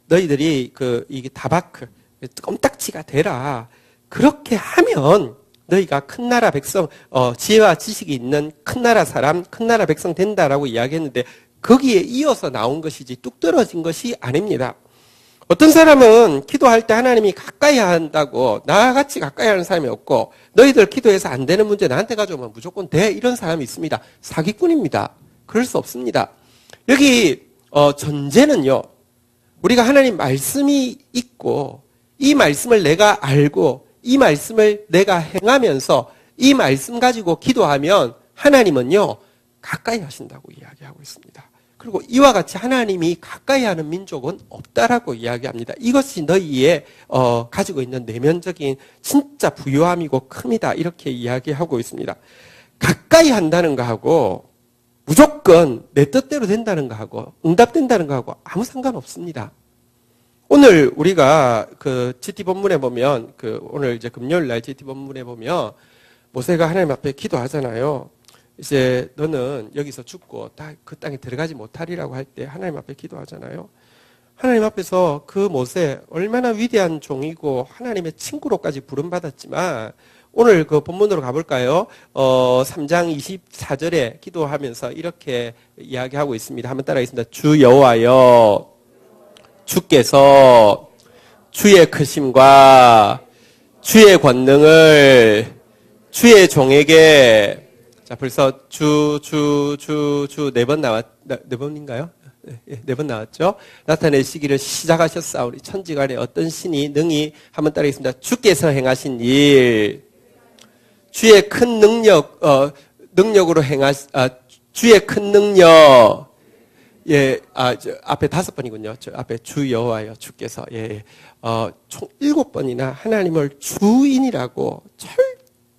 너희들이 이게 다바크, 껌딱지가 되라. 그렇게 하면 너희가 큰 나라 백성, 지혜와 지식이 있는 큰 나라 사람, 큰 나라 백성 된다라고 이야기했는데 거기에 이어서 나온 것이지 뚝 떨어진 것이 아닙니다. 어떤 사람은 기도할 때 하나님이 가까이 한다고 나같이 가까이 하는 사람이 없고 너희들 기도해서 안 되는 문제 나한테 가져오면 무조건 돼. 이런 사람이 있습니다. 사기꾼입니다. 그럴 수 없습니다. 여기 전제는요. 우리가 하나님 말씀이 있고 이 말씀을 내가 알고 이 말씀을 내가 행하면서 이 말씀 가지고 기도하면 하나님은요. 가까이 하신다고 이야기하고 있습니다. 그리고 이와 같이 하나님이 가까이 하는 민족은 없다라고 이야기합니다. 이것이 너희의 가지고 있는 내면적인 진짜 부유함이고 큼이다. 이렇게 이야기하고 있습니다. 가까이 한다는 거하고 무조건 내 뜻대로 된다는 거하고 응답된다는 거하고 아무 상관없습니다. 오늘 우리가 그 GT 본문에 보면 오늘 이제 금요일 날 GT 본문에 보면 모세가 하나님 앞에 기도하잖아요. 이제 너는 여기서 죽고 다 그 땅에 들어가지 못하리라고 할 때 하나님 앞에 기도하잖아요. 하나님 앞에서 그 모세 얼마나 위대한 종이고 하나님의 친구로까지 부름받았지만 오늘 그 본문으로 가볼까요? 3장 24절에 기도하면서 이렇게 이야기하고 있습니다. 한번 따라하겠습니다. 주 여호와여 주께서 주의 크심과 주의 권능을 주의 종에게 자, 벌써 네 번인가요? 네 번 나왔죠? 나타내시기를 시작하셨사오니 천지간에 어떤 신이 능히 한번 따르겠습니다. 주께서 행하신 일, 주의 큰 능력으로 주의 큰 능력, 앞에 5번이군요. 앞에 주 여호와여 주께서, 총 7번이나 하나님을 주인이라고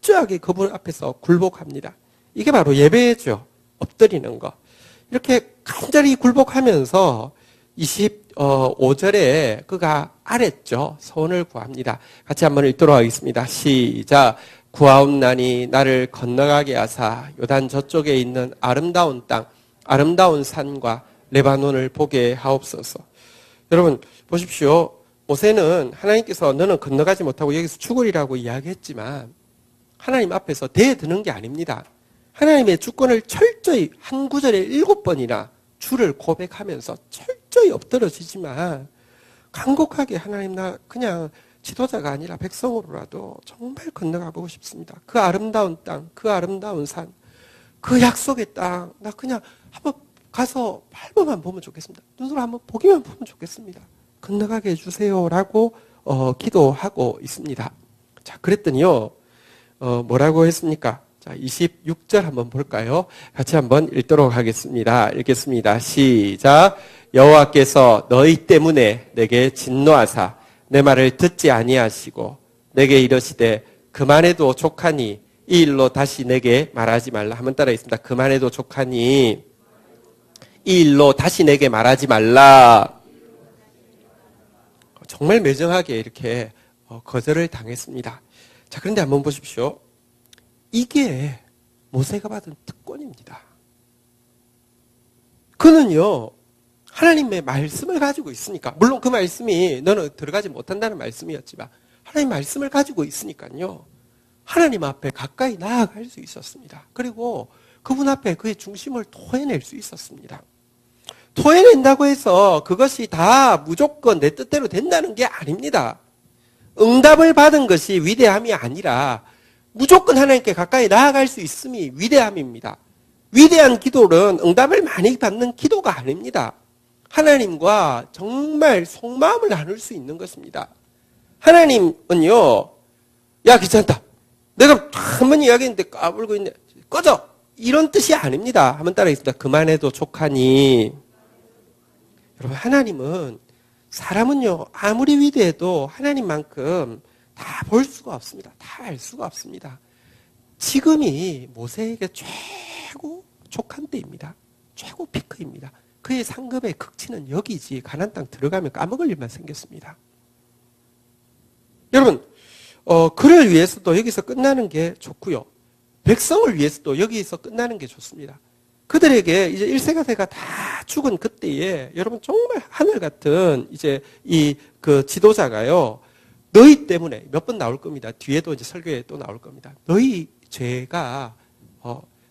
철저하게 그분 앞에서 굴복합니다. 이게 바로 예배죠. 엎드리는 거. 이렇게 간절히 굴복하면서 25절에 그가 아랬죠. 소원을 구합니다. 같이 한번 읽도록 하겠습니다. 시작. 구하옵나니 나를 건너가게 하사 요단 저쪽에 있는 아름다운 땅, 아름다운 산과 레바논을 보게 하옵소서. 여러분 보십시오. 모세는 하나님께서 너는 건너가지 못하고 여기서 죽으리라고 이야기했지만 하나님 앞에서 대드는 게 아닙니다. 하나님의 주권을 철저히 한 구절에 7번이나 주를 고백하면서 철저히 엎드러지지만 간곡하게 하나님 나 그냥 지도자가 아니라 백성으로라도 정말 건너가 보고 싶습니다. 그 아름다운 땅, 그 아름다운 산, 그 약속의 땅 나 그냥 한번 가서 밟아만 보면 좋겠습니다. 눈으로 한번 보기만 보면 좋겠습니다. 건너가게 해주세요라고 기도하고 있습니다. 자, 그랬더니요. 뭐라고 했습니까? 자, 26절 한번 볼까요? 같이 한번 읽도록 하겠습니다. 읽겠습니다. 시작. 여호와께서 너희 때문에 내게 진노하사 내 말을 듣지 아니하시고 내게 이르시되 그만해도 족하니 이 일로 다시 내게 말하지 말라. 한번 따라하겠습니다. 그만해도 족하니 이 일로 다시 내게 말하지 말라. 정말 매정하게 이렇게 거절을 당했습니다. 자, 그런데 한번 보십시오. 이게 모세가 받은 특권입니다. 그는요, 하나님의 말씀을 가지고 있으니까, 물론 그 말씀이 너는 들어가지 못한다는 말씀이었지만, 하나님 말씀을 가지고 있으니까요, 하나님 앞에 가까이 나아갈 수 있었습니다. 그리고 그분 앞에 그의 중심을 토해낼 수 있었습니다. 토해낸다고 해서 그것이 다 무조건 내 뜻대로 된다는 게 아닙니다. 응답을 받은 것이 위대함이 아니라 무조건 하나님께 가까이 나아갈 수 있음이 위대함입니다. 위대한 기도는 응답을 많이 받는 기도가 아닙니다. 하나님과 정말 속마음을 나눌 수 있는 것입니다. 하나님은요, 야, 귀찮다. 내가 한 번 이야기했는데 까불고 있네. 꺼져! 이런 뜻이 아닙니다. 한번 따라하겠습니다. 그만해도 족하니. 여러분, 하나님은, 사람은요, 아무리 위대해도 하나님만큼 다 볼 수가 없습니다. 다 알 수가 없습니다. 지금이 모세에게 최고 족한 때입니다. 최고 피크입니다. 그의 상급의 극치는 여기지, 가나안 땅 들어가면 까먹을 일만 생겼습니다. 여러분, 그를 위해서도 여기서 끝나는 게 좋고요. 백성을 위해서도 여기서 끝나는 게 좋습니다. 그들에게 이제 1세가 세가 다 죽은 그때에 여러분 정말 하늘 같은 이제 그 지도자가요. 너희 때문에 몇 번 나올 겁니다. 뒤에도 이제 설교에 또 나올 겁니다. 너희 죄가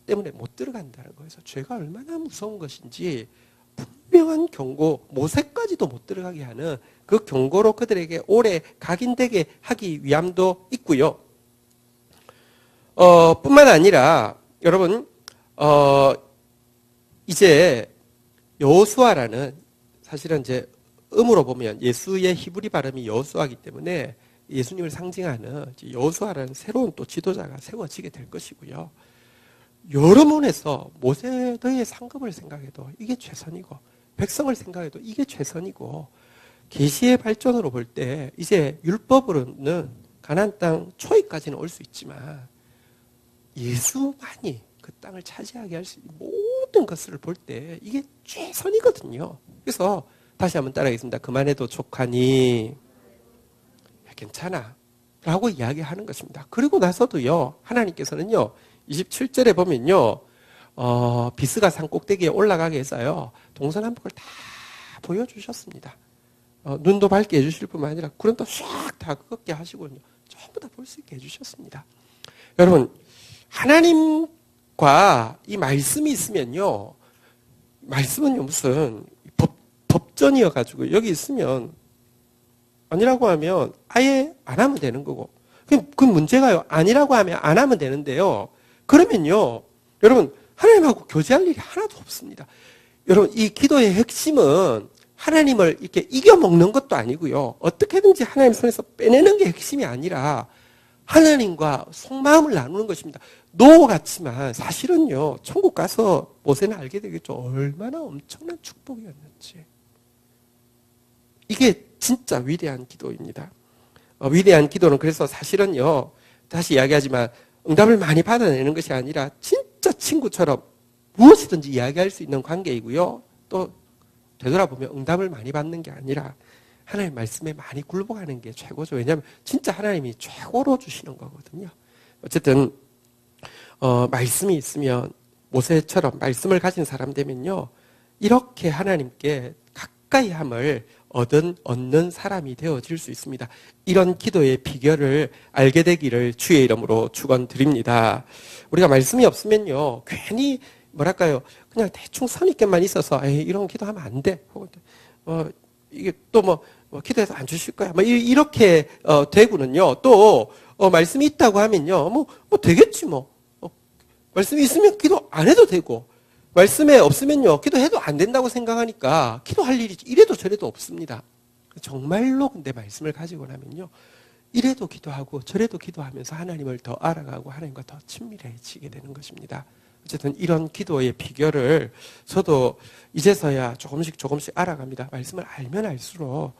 때문에 못 들어간다는 거예요. 그래서 죄가 얼마나 무서운 것인지 분명한 경고, 모세까지도 못 들어가게 하는 그 경고로 그들에게 오래 각인되게 하기 위함도 있고요. 뿐만 아니라 여러분 이제 여호수아라는, 사실은 이제 음으로 보면 예수의 히브리 발음이 여호수아이기 때문에 예수님을 상징하는 여호수아라는 새로운 또 지도자가 세워지게 될 것이고요. 여러 면에서 모세의 상급을 생각해도 이게 최선이고, 백성을 생각해도 이게 최선이고, 계시의 발전으로 볼 때 이제 율법으로는 가나안 땅 초입까지는 올 수 있지만 예수만이 그 땅을 차지하게 할 수 있는 모든 것을 볼 때 이게 최선이거든요. 그래서 다시 한번 따라하겠습니다. 그만해도 족하니 괜찮아 라고 이야기하는 것입니다. 그리고 나서도요, 하나님께서는요, 27절에 보면요, 비스가 산 꼭대기에 올라가게 해서요, 동서남북을 다 보여주셨습니다. 눈도 밝게 해주실 뿐만 아니라 구름도 싹 다 걷게 하시고요, 전부 다 볼 수 있게 해주셨습니다. 여러분, 하나님과 이 말씀이 있으면요, 말씀은요 무슨 법전이어가지고 여기 있으면 아니라고 하면 아예 안 하면 되는 거고, 그 문제가요, 아니라고 하면 안 하면 되는데요, 그러면요 여러분 하나님하고 교제할 일이 하나도 없습니다. 여러분, 이 기도의 핵심은 하나님을 이렇게 이겨먹는 것도 아니고요, 어떻게든지 하나님 손에서 빼내는 게 핵심이 아니라 하나님과 속마음을 나누는 것입니다. 노 같지만 사실은요, 천국 가서 모세는 알게 되겠죠. 얼마나 엄청난 축복이었는지. 이게 진짜 위대한 기도입니다. 위대한 기도는 그래서 사실은요, 다시 이야기하지만 응답을 많이 받아내는 것이 아니라 진짜 친구처럼 무엇이든지 이야기할 수 있는 관계이고요. 또 되돌아보면 응답을 많이 받는 게 아니라 하나님 말씀에 많이 굴복하는 게 최고죠. 왜냐하면 진짜 하나님이 최고로 주시는 거거든요. 어쨌든 말씀이 있으면 모세처럼 말씀을 가진 사람 되면요, 이렇게 하나님께 가까이 함을 얻는 사람이 되어질 수 있습니다. 이런 기도의 비결을 알게 되기를 주의 이름으로 축원드립니다. 우리가 말씀이 없으면요, 괜히 뭐랄까요, 그냥 대충 선입견만 있어서 이런 기도하면 안 돼. 이게 또 기도해서 안 주실 거야. 이렇게 되고는요, 또 말씀이 있다고 하면요, 뭐 되겠지 뭐. 말씀이 있으면 기도 안 해도 되고, 말씀에 없으면요, 기도해도 안 된다고 생각하니까 기도할 일이 이래도 저래도 없습니다. 정말로 근데 말씀을 가지고 나면요, 이래도 기도하고 저래도 기도하면서 하나님을 더 알아가고 하나님과 더 친밀해지게 되는 것입니다. 어쨌든 이런 기도의 비결을 저도 이제서야 조금씩 알아갑니다. 말씀을 알면 알수록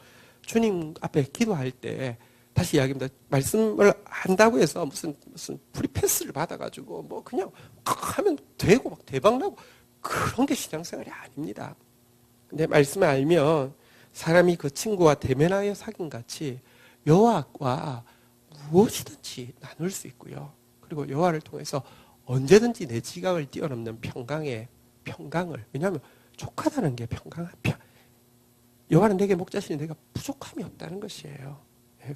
주님 앞에 기도할 때, 다시 이야기합니다. 말씀을 한다고 해서 무슨 프리패스를 받아가지고 그냥 하면 되고 막 대박나고 그런 게 신앙생활이 아닙니다. 근데 말씀을 알면 사람이 그 친구와 대면하여 사귄 같이 여호와와 무엇이든지 나눌 수 있고요. 그리고 여호와를 통해서 언제든지 내 지각을 뛰어넘는 평강을. 왜냐하면 족하다는 게 여호와는 내게 목자시니 내가 부족함이 없다는 것이에요.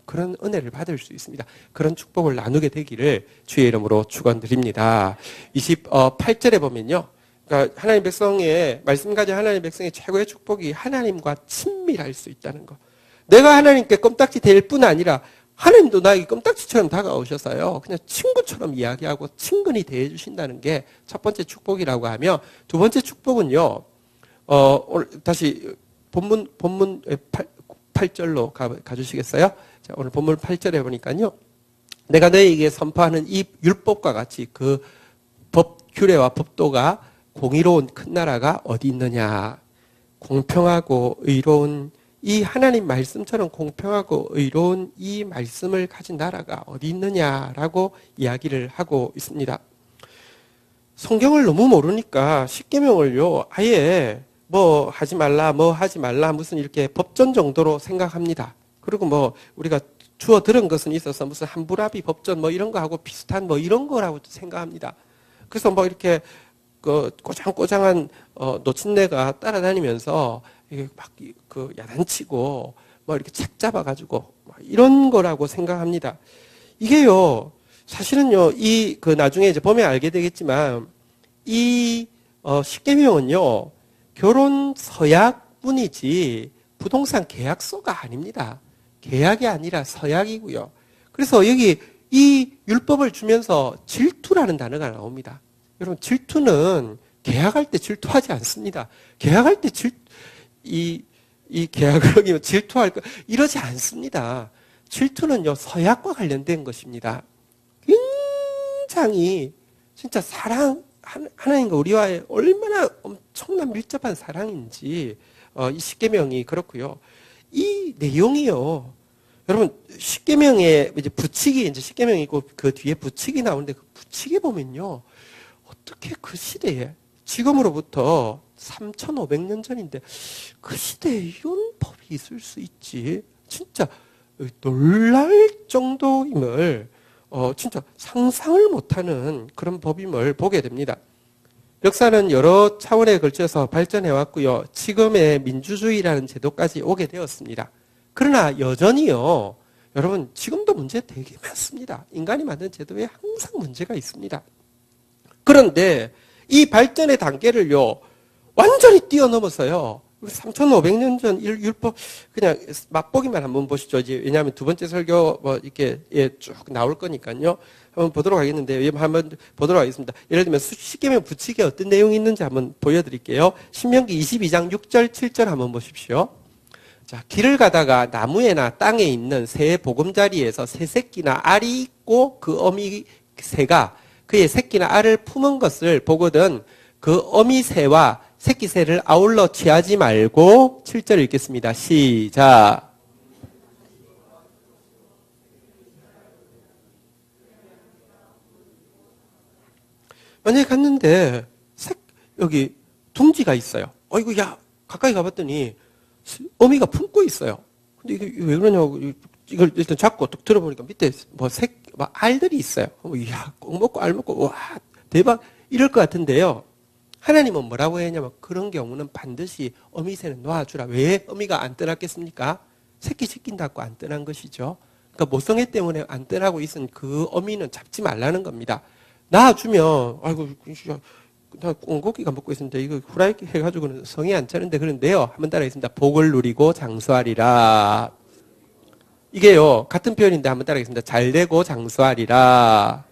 그런 은혜를 받을 수 있습니다. 그런 축복을 나누게 되기를 주의 이름으로 축원드립니다. 28절에 보면요. 그러니까 하나님 백성의 말씀 가진 하나님 백성의 최고의 축복이 하나님과 친밀할 수 있다는 것. 내가 하나님께 껌딱지 될 뿐 아니라 하나님도 나에게 껌딱지처럼 다가오셔서요. 그냥 친구처럼 이야기하고 친근히 대해 주신다는 게 첫 번째 축복이라고 하며, 두 번째 축복은요. 다시 본문 8절로 가주시겠어요? 자, 오늘 본문 8절에 보니까요. 내가 너희에게 선포하는 이 율법과 같이 그 규례와 법도가 공의로운 큰 나라가 어디 있느냐. 공평하고 의로운 이 하나님 말씀처럼 공평하고 의로운 이 말씀을 가진 나라가 어디 있느냐라고 이야기를 하고 있습니다. 성경을 너무 모르니까 십계명을요 아예 뭐 하지 말라 무슨 이렇게 법전 정도로 생각합니다. 그리고 뭐 우리가 주워 들은 것은 있어서 무슨 함부라비 법전 뭐 이런 거하고 비슷한 뭐 이런 거라고 생각합니다. 그래서 뭐 이렇게 그 꼬장꼬장한 노친네가 따라다니면서 이게 막 그 야단치고 뭐 이렇게 착 잡아가지고 이런 거라고 생각합니다. 이게요 사실은요 이 그 나중에 이제 보면 알게 되겠지만 이 십계명은요 결혼 서약문이지 부동산 계약서가 아닙니다. 계약이 아니라 서약이고요. 그래서 여기 이 율법을 주면서 질투라는 단어가 나옵니다. 여러분 질투는 계약할 때 질투하지 않습니다. 계약할 때 이 계약을 어기면 질투할 거 이러지 않습니다. 질투는요 서약과 관련된 것입니다. 굉장히 진짜 하나님과 우리와의 얼마나 엄청난 밀접한 사랑인지 이 십계명이 그렇고요. 이 내용이요. 여러분 십계명에 이제 부칙이 이제 십계명이 있고 그 뒤에 부칙이 나오는데 그 부칙에 보면요. 어떻게 그 시대에 지금으로부터 3,500년 전인데 그 시대에 이런 법이 있을 수 있지. 진짜 놀랄 정도임을 진짜 상상을 못하는 그런 법임을 보게 됩니다. 역사는 여러 차원에 걸쳐서 발전해 왔고요. 지금의 민주주의라는 제도까지 오게 되었습니다. 그러나 여전히요. 여러분 지금도 문제 되게 많습니다. 인간이 만든 제도에 항상 문제가 있습니다. 그런데 이 발전의 단계를요. 완전히 뛰어넘어서요. 3,500년 전 율법 그냥 맛보기만 한번 보시죠. 이제 왜냐하면 두 번째 설교 뭐 이렇게 쭉 나올 거니까요. 한번 보도록 하겠는데 한번 보도록 하겠습니다. 예를 들면 십계명 부칙에 어떤 내용이 있는지 한번 보여드릴게요. 신명기 22장 6절 7절 한번 보십시오. 자, 길을 가다가 나무에나 땅에 있는 새의 보금자리에서 새 새끼나 알이 있고 그 어미 새가 그의 새끼나 알을 품은 것을 보거든 그 어미 새와 새끼 새를 아울러 취하지 말고 7절 읽겠습니다. 시작. 만약에 갔는데 여기 둥지가 있어요. 이거 야 가까이 가봤더니 어미가 품고 있어요. 근데 이게 왜 그러냐고 이걸 일단 잡고 뚝 들어보니까 밑에 뭐 알들이 있어요. 야 꼭 먹고 알 먹고 와 대박 이럴 것 같은데요. 하나님은 뭐라고 했냐면 그런 경우는 반드시 어미새는 놔주라. 왜 어미가 안 떠났겠습니까? 새끼 시킨다고 안 떠난 것이죠. 그러니까 모성애 때문에 안 떠나고 있은 그 어미는 잡지 말라는 겁니다. 놔주면 아이고 나 꽁고기가 먹고 있는데 이거 후라이 해가지고는 성이 안 차는데 그런데요. 한번 따라하겠습니다. 복을 누리고 장수하리라. 이게요 같은 표현인데 한번 따라하겠습니다. 잘되고 장수하리라.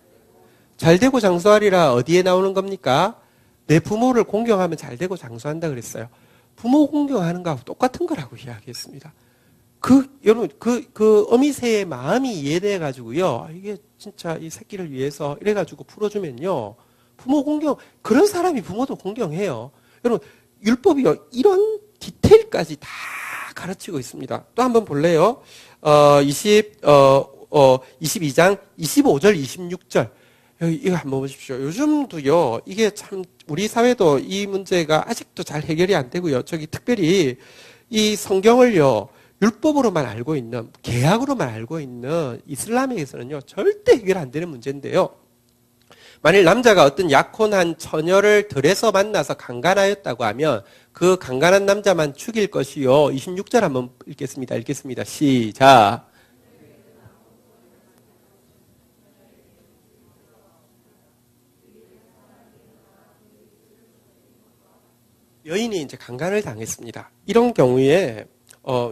잘되고 장수하리라 어디에 나오는 겁니까? 내 부모를 공경하면 잘되고 장수한다 그랬어요. 부모 공경하는 거하고 똑같은 거라고 이야기했습니다. 여러분, 그 어미새의 마음이 이해돼가지고요. 이게 진짜 이 새끼를 위해서 이래가지고 풀어주면요. 부모 공경, 그런 사람이 부모도 공경해요. 여러분, 율법이요. 이런 디테일까지 다 가르치고 있습니다. 또 한번 볼래요? 22장 25절, 26절. 이거 한번 보십시오. 요즘도요, 이게 참, 우리 사회도 이 문제가 아직도 잘 해결이 안 되고요. 특별히 이 성경을요, 율법으로만 알고 있는, 계약으로만 알고 있는 이슬람에게서는요, 절대 해결 안 되는 문제인데요. 만일 남자가 어떤 약혼한 처녀를 들에서 만나서 강간하였다고 하면 그 강간한 남자만 죽일 것이요. 26절 한번 읽겠습니다. 읽겠습니다. 시작. 여인이 이제 강간을 당했습니다. 이런 경우에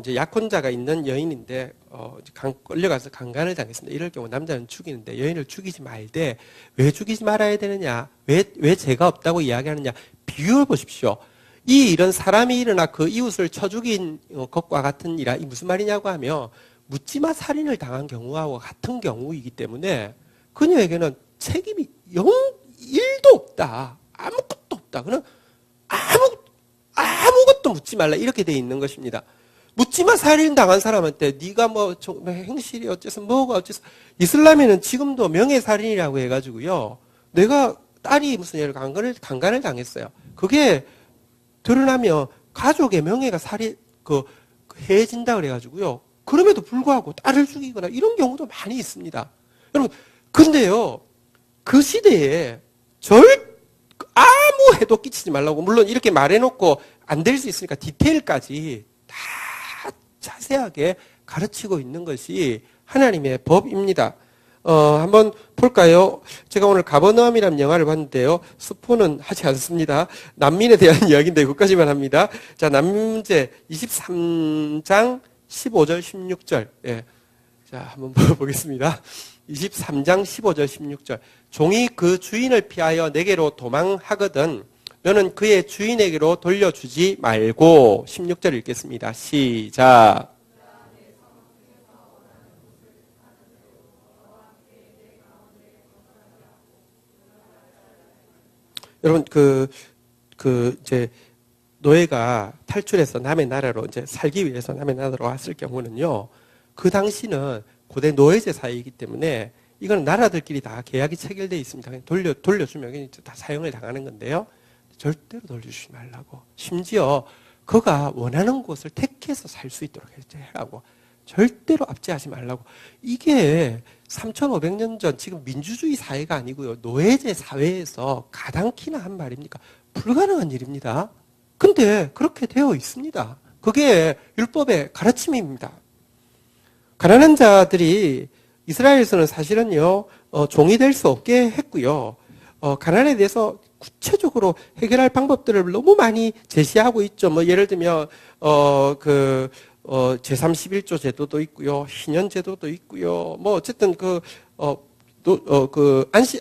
이제 약혼자가 있는 여인인데 끌려가서 강간을 당했습니다. 이럴 경우 남자는 죽이는데 여인을 죽이지 말되 왜 죽이지 말아야 되느냐? 왜 죄가 없다고 이야기하느냐? 비유를 보십시오. 이 일은 사람이 일어나 그 이웃을 쳐 죽인 것과 같은 일이라. 이 무슨 말이냐고 하면 묻지마 살인을 당한 경우와 같은 경우이기 때문에 그녀에게는 책임이 1도 없다. 아무것도 없다. 그는 아무것도 묻지 말라. 이렇게 돼 있는 것입니다. 묻지마 살인 당한 사람한테 네가 뭐 행실이 어째서 뭐가 어째서. 이슬람에는 지금도 명예살인이라고 해가지고요. 내가 딸이 무슨 예를 강간을 당했어요. 그게 드러나면 가족의 명예가 해진다 그래가지고요. 그럼에도 불구하고 딸을 죽이거나 이런 경우도 많이 있습니다. 여러분, 근데요, 그 시대에 아무 해도 끼치지 말라고, 물론 이렇게 말해놓고 안 될 수 있으니까 디테일까지 다 자세하게 가르치고 있는 것이 하나님의 법입니다. 한번 볼까요? 제가 오늘 가버나움이라는 영화를 봤는데요. 스포는 하지 않습니다. 난민에 대한 이야기인데 그것까지만 합니다. 자, 난민문제 23장 15절 16절. 예. 자, 한번 보겠습니다. 23장 15절 16절. 종이 그 주인을 피하여 내게로 도망하거든 너는 그의 주인에게로 돌려주지 말고. 16절 읽겠습니다. 시작. 여러분, 이제, 노예가 탈출해서 남의 나라로 이제 살기 위해서 남의 나라로 왔을 경우는요, 그 당시는 고대 노예제 사회이기 때문에 이거는 나라들끼리 다 계약이 체결되어 있습니다. 그냥 돌려주면 다 사용을 당하는 건데요. 절대로 돌려주지 말라고. 심지어 그가 원하는 곳을 택해서 살 수 있도록 해라고. 절대로 압제하지 말라고. 이게 3,500년 전 지금 민주주의 사회가 아니고요. 노예제 사회에서 가당키나 한 말입니까? 불가능한 일입니다. 근데 그렇게 되어 있습니다. 그게 율법의 가르침입니다. 가난한 자들이 이스라엘에서는 사실은요, 종이 될 수 없게 했고요. 가난에 대해서 구체적으로 해결할 방법들을 너무 많이 제시하고 있죠. 뭐 예를 들면 제31조 제도도 있고요. 희년 제도도 있고요. 뭐 어쨌든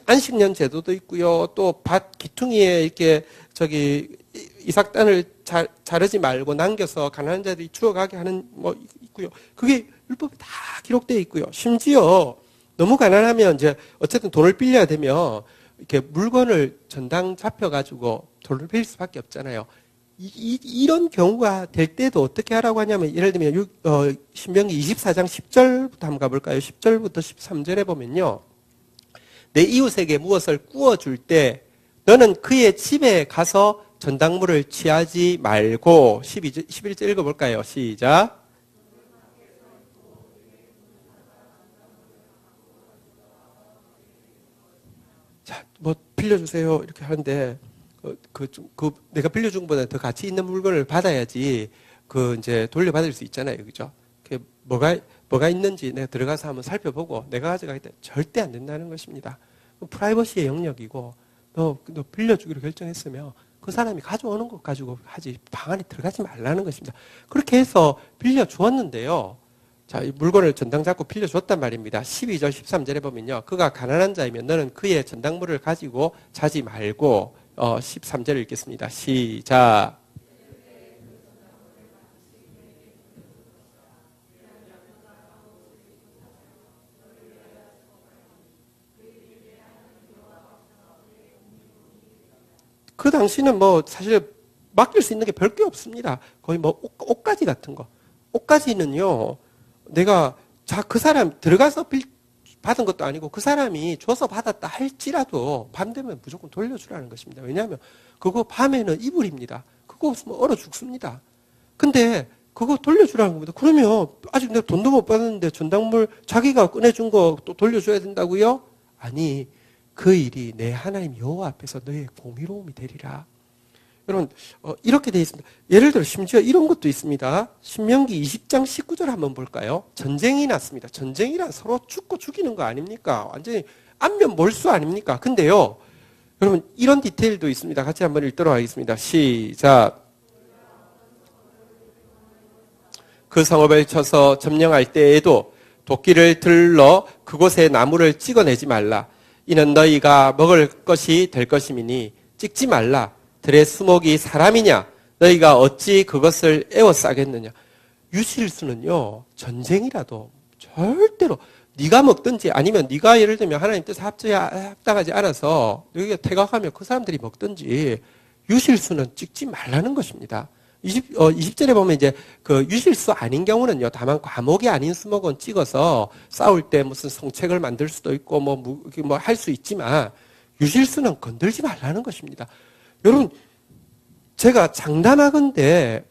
안식년 제도도 있고요. 또 밭 기퉁이에 이렇게 이삭단을 자르지 말고 남겨서 가난한 자들이 주워가게 하는 뭐 있고요. 그게 율법에 다 기록되어 있고요. 심지어 너무 가난하면 이제 어쨌든 돈을 빌려야 되면 이렇게 물건을 전당 잡혀가지고 돈을 빌릴 수밖에 없잖아요. 이런 경우가 될 때도 어떻게 하라고 하냐면, 예를 들면 신명기 24장 10절부터 한번 가볼까요? 10절부터 13절에 보면요, 내 이웃에게 무엇을 구워줄 때 너는 그의 집에 가서 전당물을 취하지 말고. 11절 읽어볼까요? 시작. 자, 뭐 빌려주세요 이렇게 하는데 내가 빌려준 것보다 더 가치 있는 물건을 받아야지 이제 돌려받을 수 있잖아요, 그죠? 뭐가 있는지 내가 들어가서 한번 살펴보고 내가 가져가겠다. 절대 안 된다는 것입니다. 프라이버시의 영역이고, 너 빌려주기로 결정했으면 그 사람이 가져오는 것 가지고 하지, 방 안에 들어가지 말라는 것입니다. 그렇게 해서 빌려주었는데요. 자, 이 물건을 전당 잡고 빌려줬단 말입니다. 12절, 13절에 보면요, 그가 가난한 자이면 너는 그의 전당물을 가지고 자지 말고. 13절을 읽겠습니다. 시작. 그 당시는 뭐 사실 맡길 수 있는 게 별게 없습니다. 거의 뭐 옷가지 같은 거. 옷가지는요, 내가 그 사람 들어가서 받은 것도 아니고 그 사람이 줘서 받았다 할지라도 밤 되면 무조건 돌려주라는 것입니다. 왜냐하면 그거 밤에는 이불입니다. 그거 없으면 얼어 죽습니다. 근데 그거 돌려주라는 겁니다. 그러면 아직 내가 돈도 못 받았는데 전당물 자기가 꺼내준 거 또 돌려줘야 된다고요? 아니, 그 일이 내 하나님 여호와 앞에서 너의 공의로움이 되리라. 여러분 이렇게 되어 있습니다. 예를 들어 심지어 이런 것도 있습니다. 신명기 20장 19절 한번 볼까요? 전쟁이 났습니다. 전쟁이란 서로 죽고 죽이는 거 아닙니까? 완전히 안면 몰수 아닙니까? 근데요, 여러분 이런 디테일도 있습니다. 같이 한번 읽도록 하겠습니다. 시작. 그 성읍을 쳐서 점령할 때에도 도끼를 들러 그곳에 나무를 찍어내지 말라. 이는 너희가 먹을 것이 될 것임이니 찍지 말라. 들의 수목이 사람이냐? 너희가 어찌 그것을 에워싸겠느냐? 유실수는요, 전쟁이라도 절대로 네가 먹든지 아니면 네가 예를 들면 하나님 뜻에 합당하지 않아서 여기가 태각하면 그 사람들이 먹든지 유실수는 찍지 말라는 것입니다. 20절에 보면 이제 그 유실수 아닌 경우는요, 다만 과목이 아닌 수목은 찍어서 싸울 때 무슨 성책을 만들 수도 있고 뭐 할 수 있지만 유실수는 건들지 말라는 것입니다. 여러분, 제가 장담하건대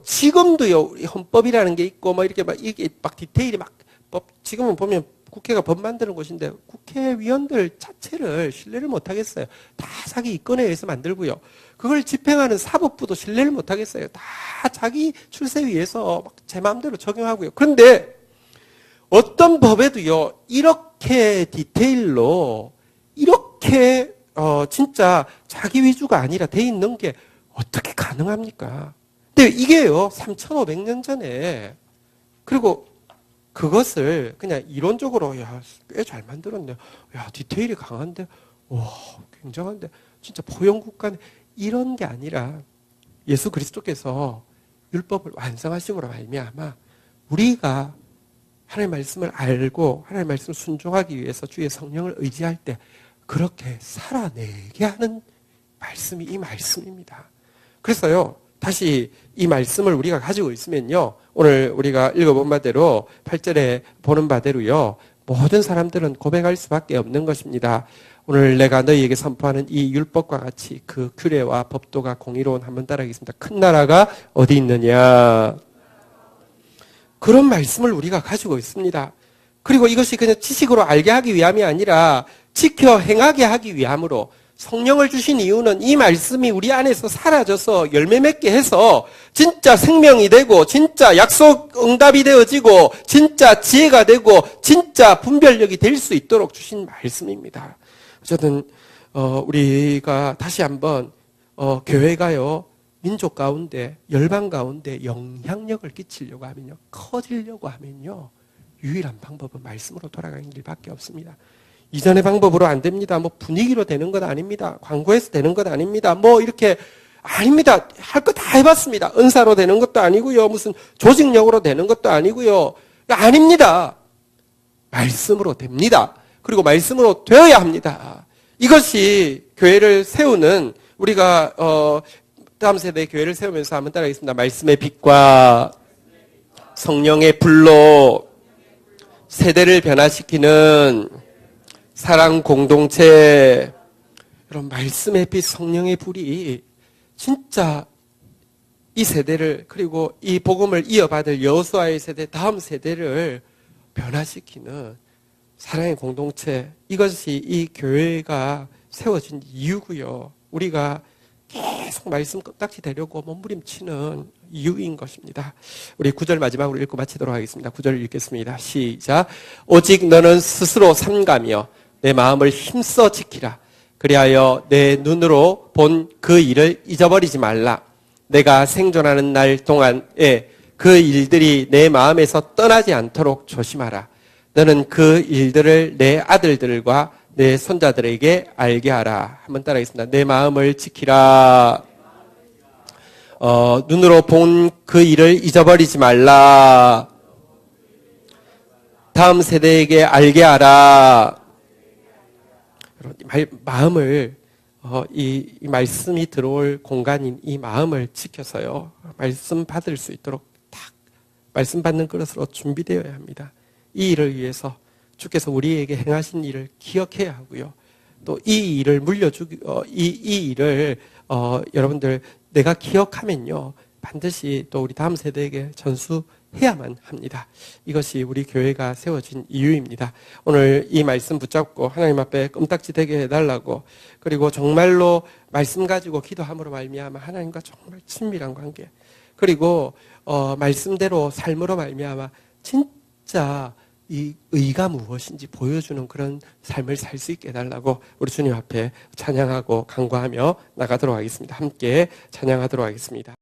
지금도요, 헌법이라는 게 있고 뭐 이렇게 이게 디테일이 지금은 보면 국회가 법 만드는 곳인데 국회의원들 자체를 신뢰를 못 하겠어요. 다 자기 이권에 의해서 만들고요. 그걸 집행하는 사법부도 신뢰를 못 하겠어요. 다 자기 출세 위해서 제 마음대로 적용하고요. 그런데 어떤 법에도요, 이렇게 디테일로 이렇게 진짜 자기 위주가 아니라 돼 있는 게 어떻게 가능합니까? 근데 이게요, 3,500년 전에, 그리고 그것을 그냥 이론적으로, 야, 꽤 잘 만들었네. 야, 디테일이 강한데, 와, 굉장한데, 진짜 포용국가네. 이런 게 아니라 예수 그리스도께서 율법을 완성하심으로 말미암아 우리가 하나님의 말씀을 알고 하나님의 말씀을 순종하기 위해서 주의 성령을 의지할 때 그렇게 살아내게 하는 말씀이 이 말씀입니다. 그래서요, 다시 이 말씀을 우리가 가지고 있으면요, 오늘 우리가 읽어본 바대로 8절에 보는 바대로요, 모든 사람들은 고백할 수밖에 없는 것입니다. 오늘 내가 너희에게 선포하는 이 율법과 같이 그 규례와 법도가 공의로운, 한번 따라하겠습니다. 큰 나라가 어디 있느냐. 그런 말씀을 우리가 가지고 있습니다. 그리고 이것이 그냥 지식으로 알게 하기 위함이 아니라 지켜 행하게 하기 위함으로, 성령을 주신 이유는 이 말씀이 우리 안에서 사라져서 열매 맺게 해서 진짜 생명이 되고 진짜 약속 응답이 되어지고 진짜 지혜가 되고 진짜 분별력이 될 수 있도록 주신 말씀입니다. 어쨌든 우리가 다시 한번 교회가요, 민족 가운데, 열방 가운데 영향력을 끼치려고 하면요, 커지려고 하면요, 유일한 방법은 말씀으로 돌아가는 길밖에 없습니다. 이전의 방법으로 안 됩니다. 뭐 분위기로 되는 것 아닙니다. 광고해서 되는 것 아닙니다. 뭐 이렇게 아닙니다. 할 거 다 해봤습니다. 은사로 되는 것도 아니고요. 무슨 조직력으로 되는 것도 아니고요. 아닙니다. 말씀으로 됩니다. 그리고 말씀으로 되어야 합니다. 이것이 교회를 세우는, 우리가 다음 세대의 교회를 세우면서 한번 따라하겠습니다. 말씀의 빛과 성령의 불로 세대를 변화시키는 사랑 공동체. 여러분, 말씀의 빛, 성령의 불이 진짜 이 세대를, 그리고 이 복음을 이어받을 여호수아의 세대, 다음 세대를 변화시키는 사랑의 공동체, 이것이 이 교회가 세워진 이유고요. 우리가 계속 말씀 껍딱지 되려고 몸부림치는 이유인 것입니다. 우리 9절 마지막으로 읽고 마치도록 하겠습니다. 9절 읽겠습니다. 시작. 오직 너는 스스로 삼가며 내 마음을 힘써 지키라. 그리하여 내 눈으로 본 그 일을 잊어버리지 말라. 내가 생존하는 날 동안에 그 일들이 내 마음에서 떠나지 않도록 조심하라. 너는 그 일들을 내 아들들과 내 손자들에게 알게 하라. 한번 따라하겠습니다. 내 마음을 지키라. 눈으로 본 그 일을 잊어버리지 말라. 다음 세대에게 알게 하라. 마음을, 이 말씀이 들어올 공간인 이 마음을 지켜서요, 말씀 받을 수 있도록 딱 말씀 받는 그릇으로 준비되어야 합니다. 이 일을 위해서 주께서 우리에게 행하신 일을 기억해야 하고요. 또 이 일을 이 일을 여러분들 내가 기억하면요, 반드시 또 우리 다음 세대에게 전수해 해야만 합니다. 이것이 우리 교회가 세워진 이유입니다. 오늘 이 말씀 붙잡고 하나님 앞에 껌딱지 되게 해달라고, 그리고 정말로 말씀 가지고 기도함으로 말미암아 하나님과 정말 친밀한 관계, 그리고 말씀대로 삶으로 말미암아 진짜 이 의가 무엇인지 보여주는 그런 삶을 살 수 있게 해달라고 우리 주님 앞에 찬양하고 간구하며 나가도록 하겠습니다. 함께 찬양하도록 하겠습니다.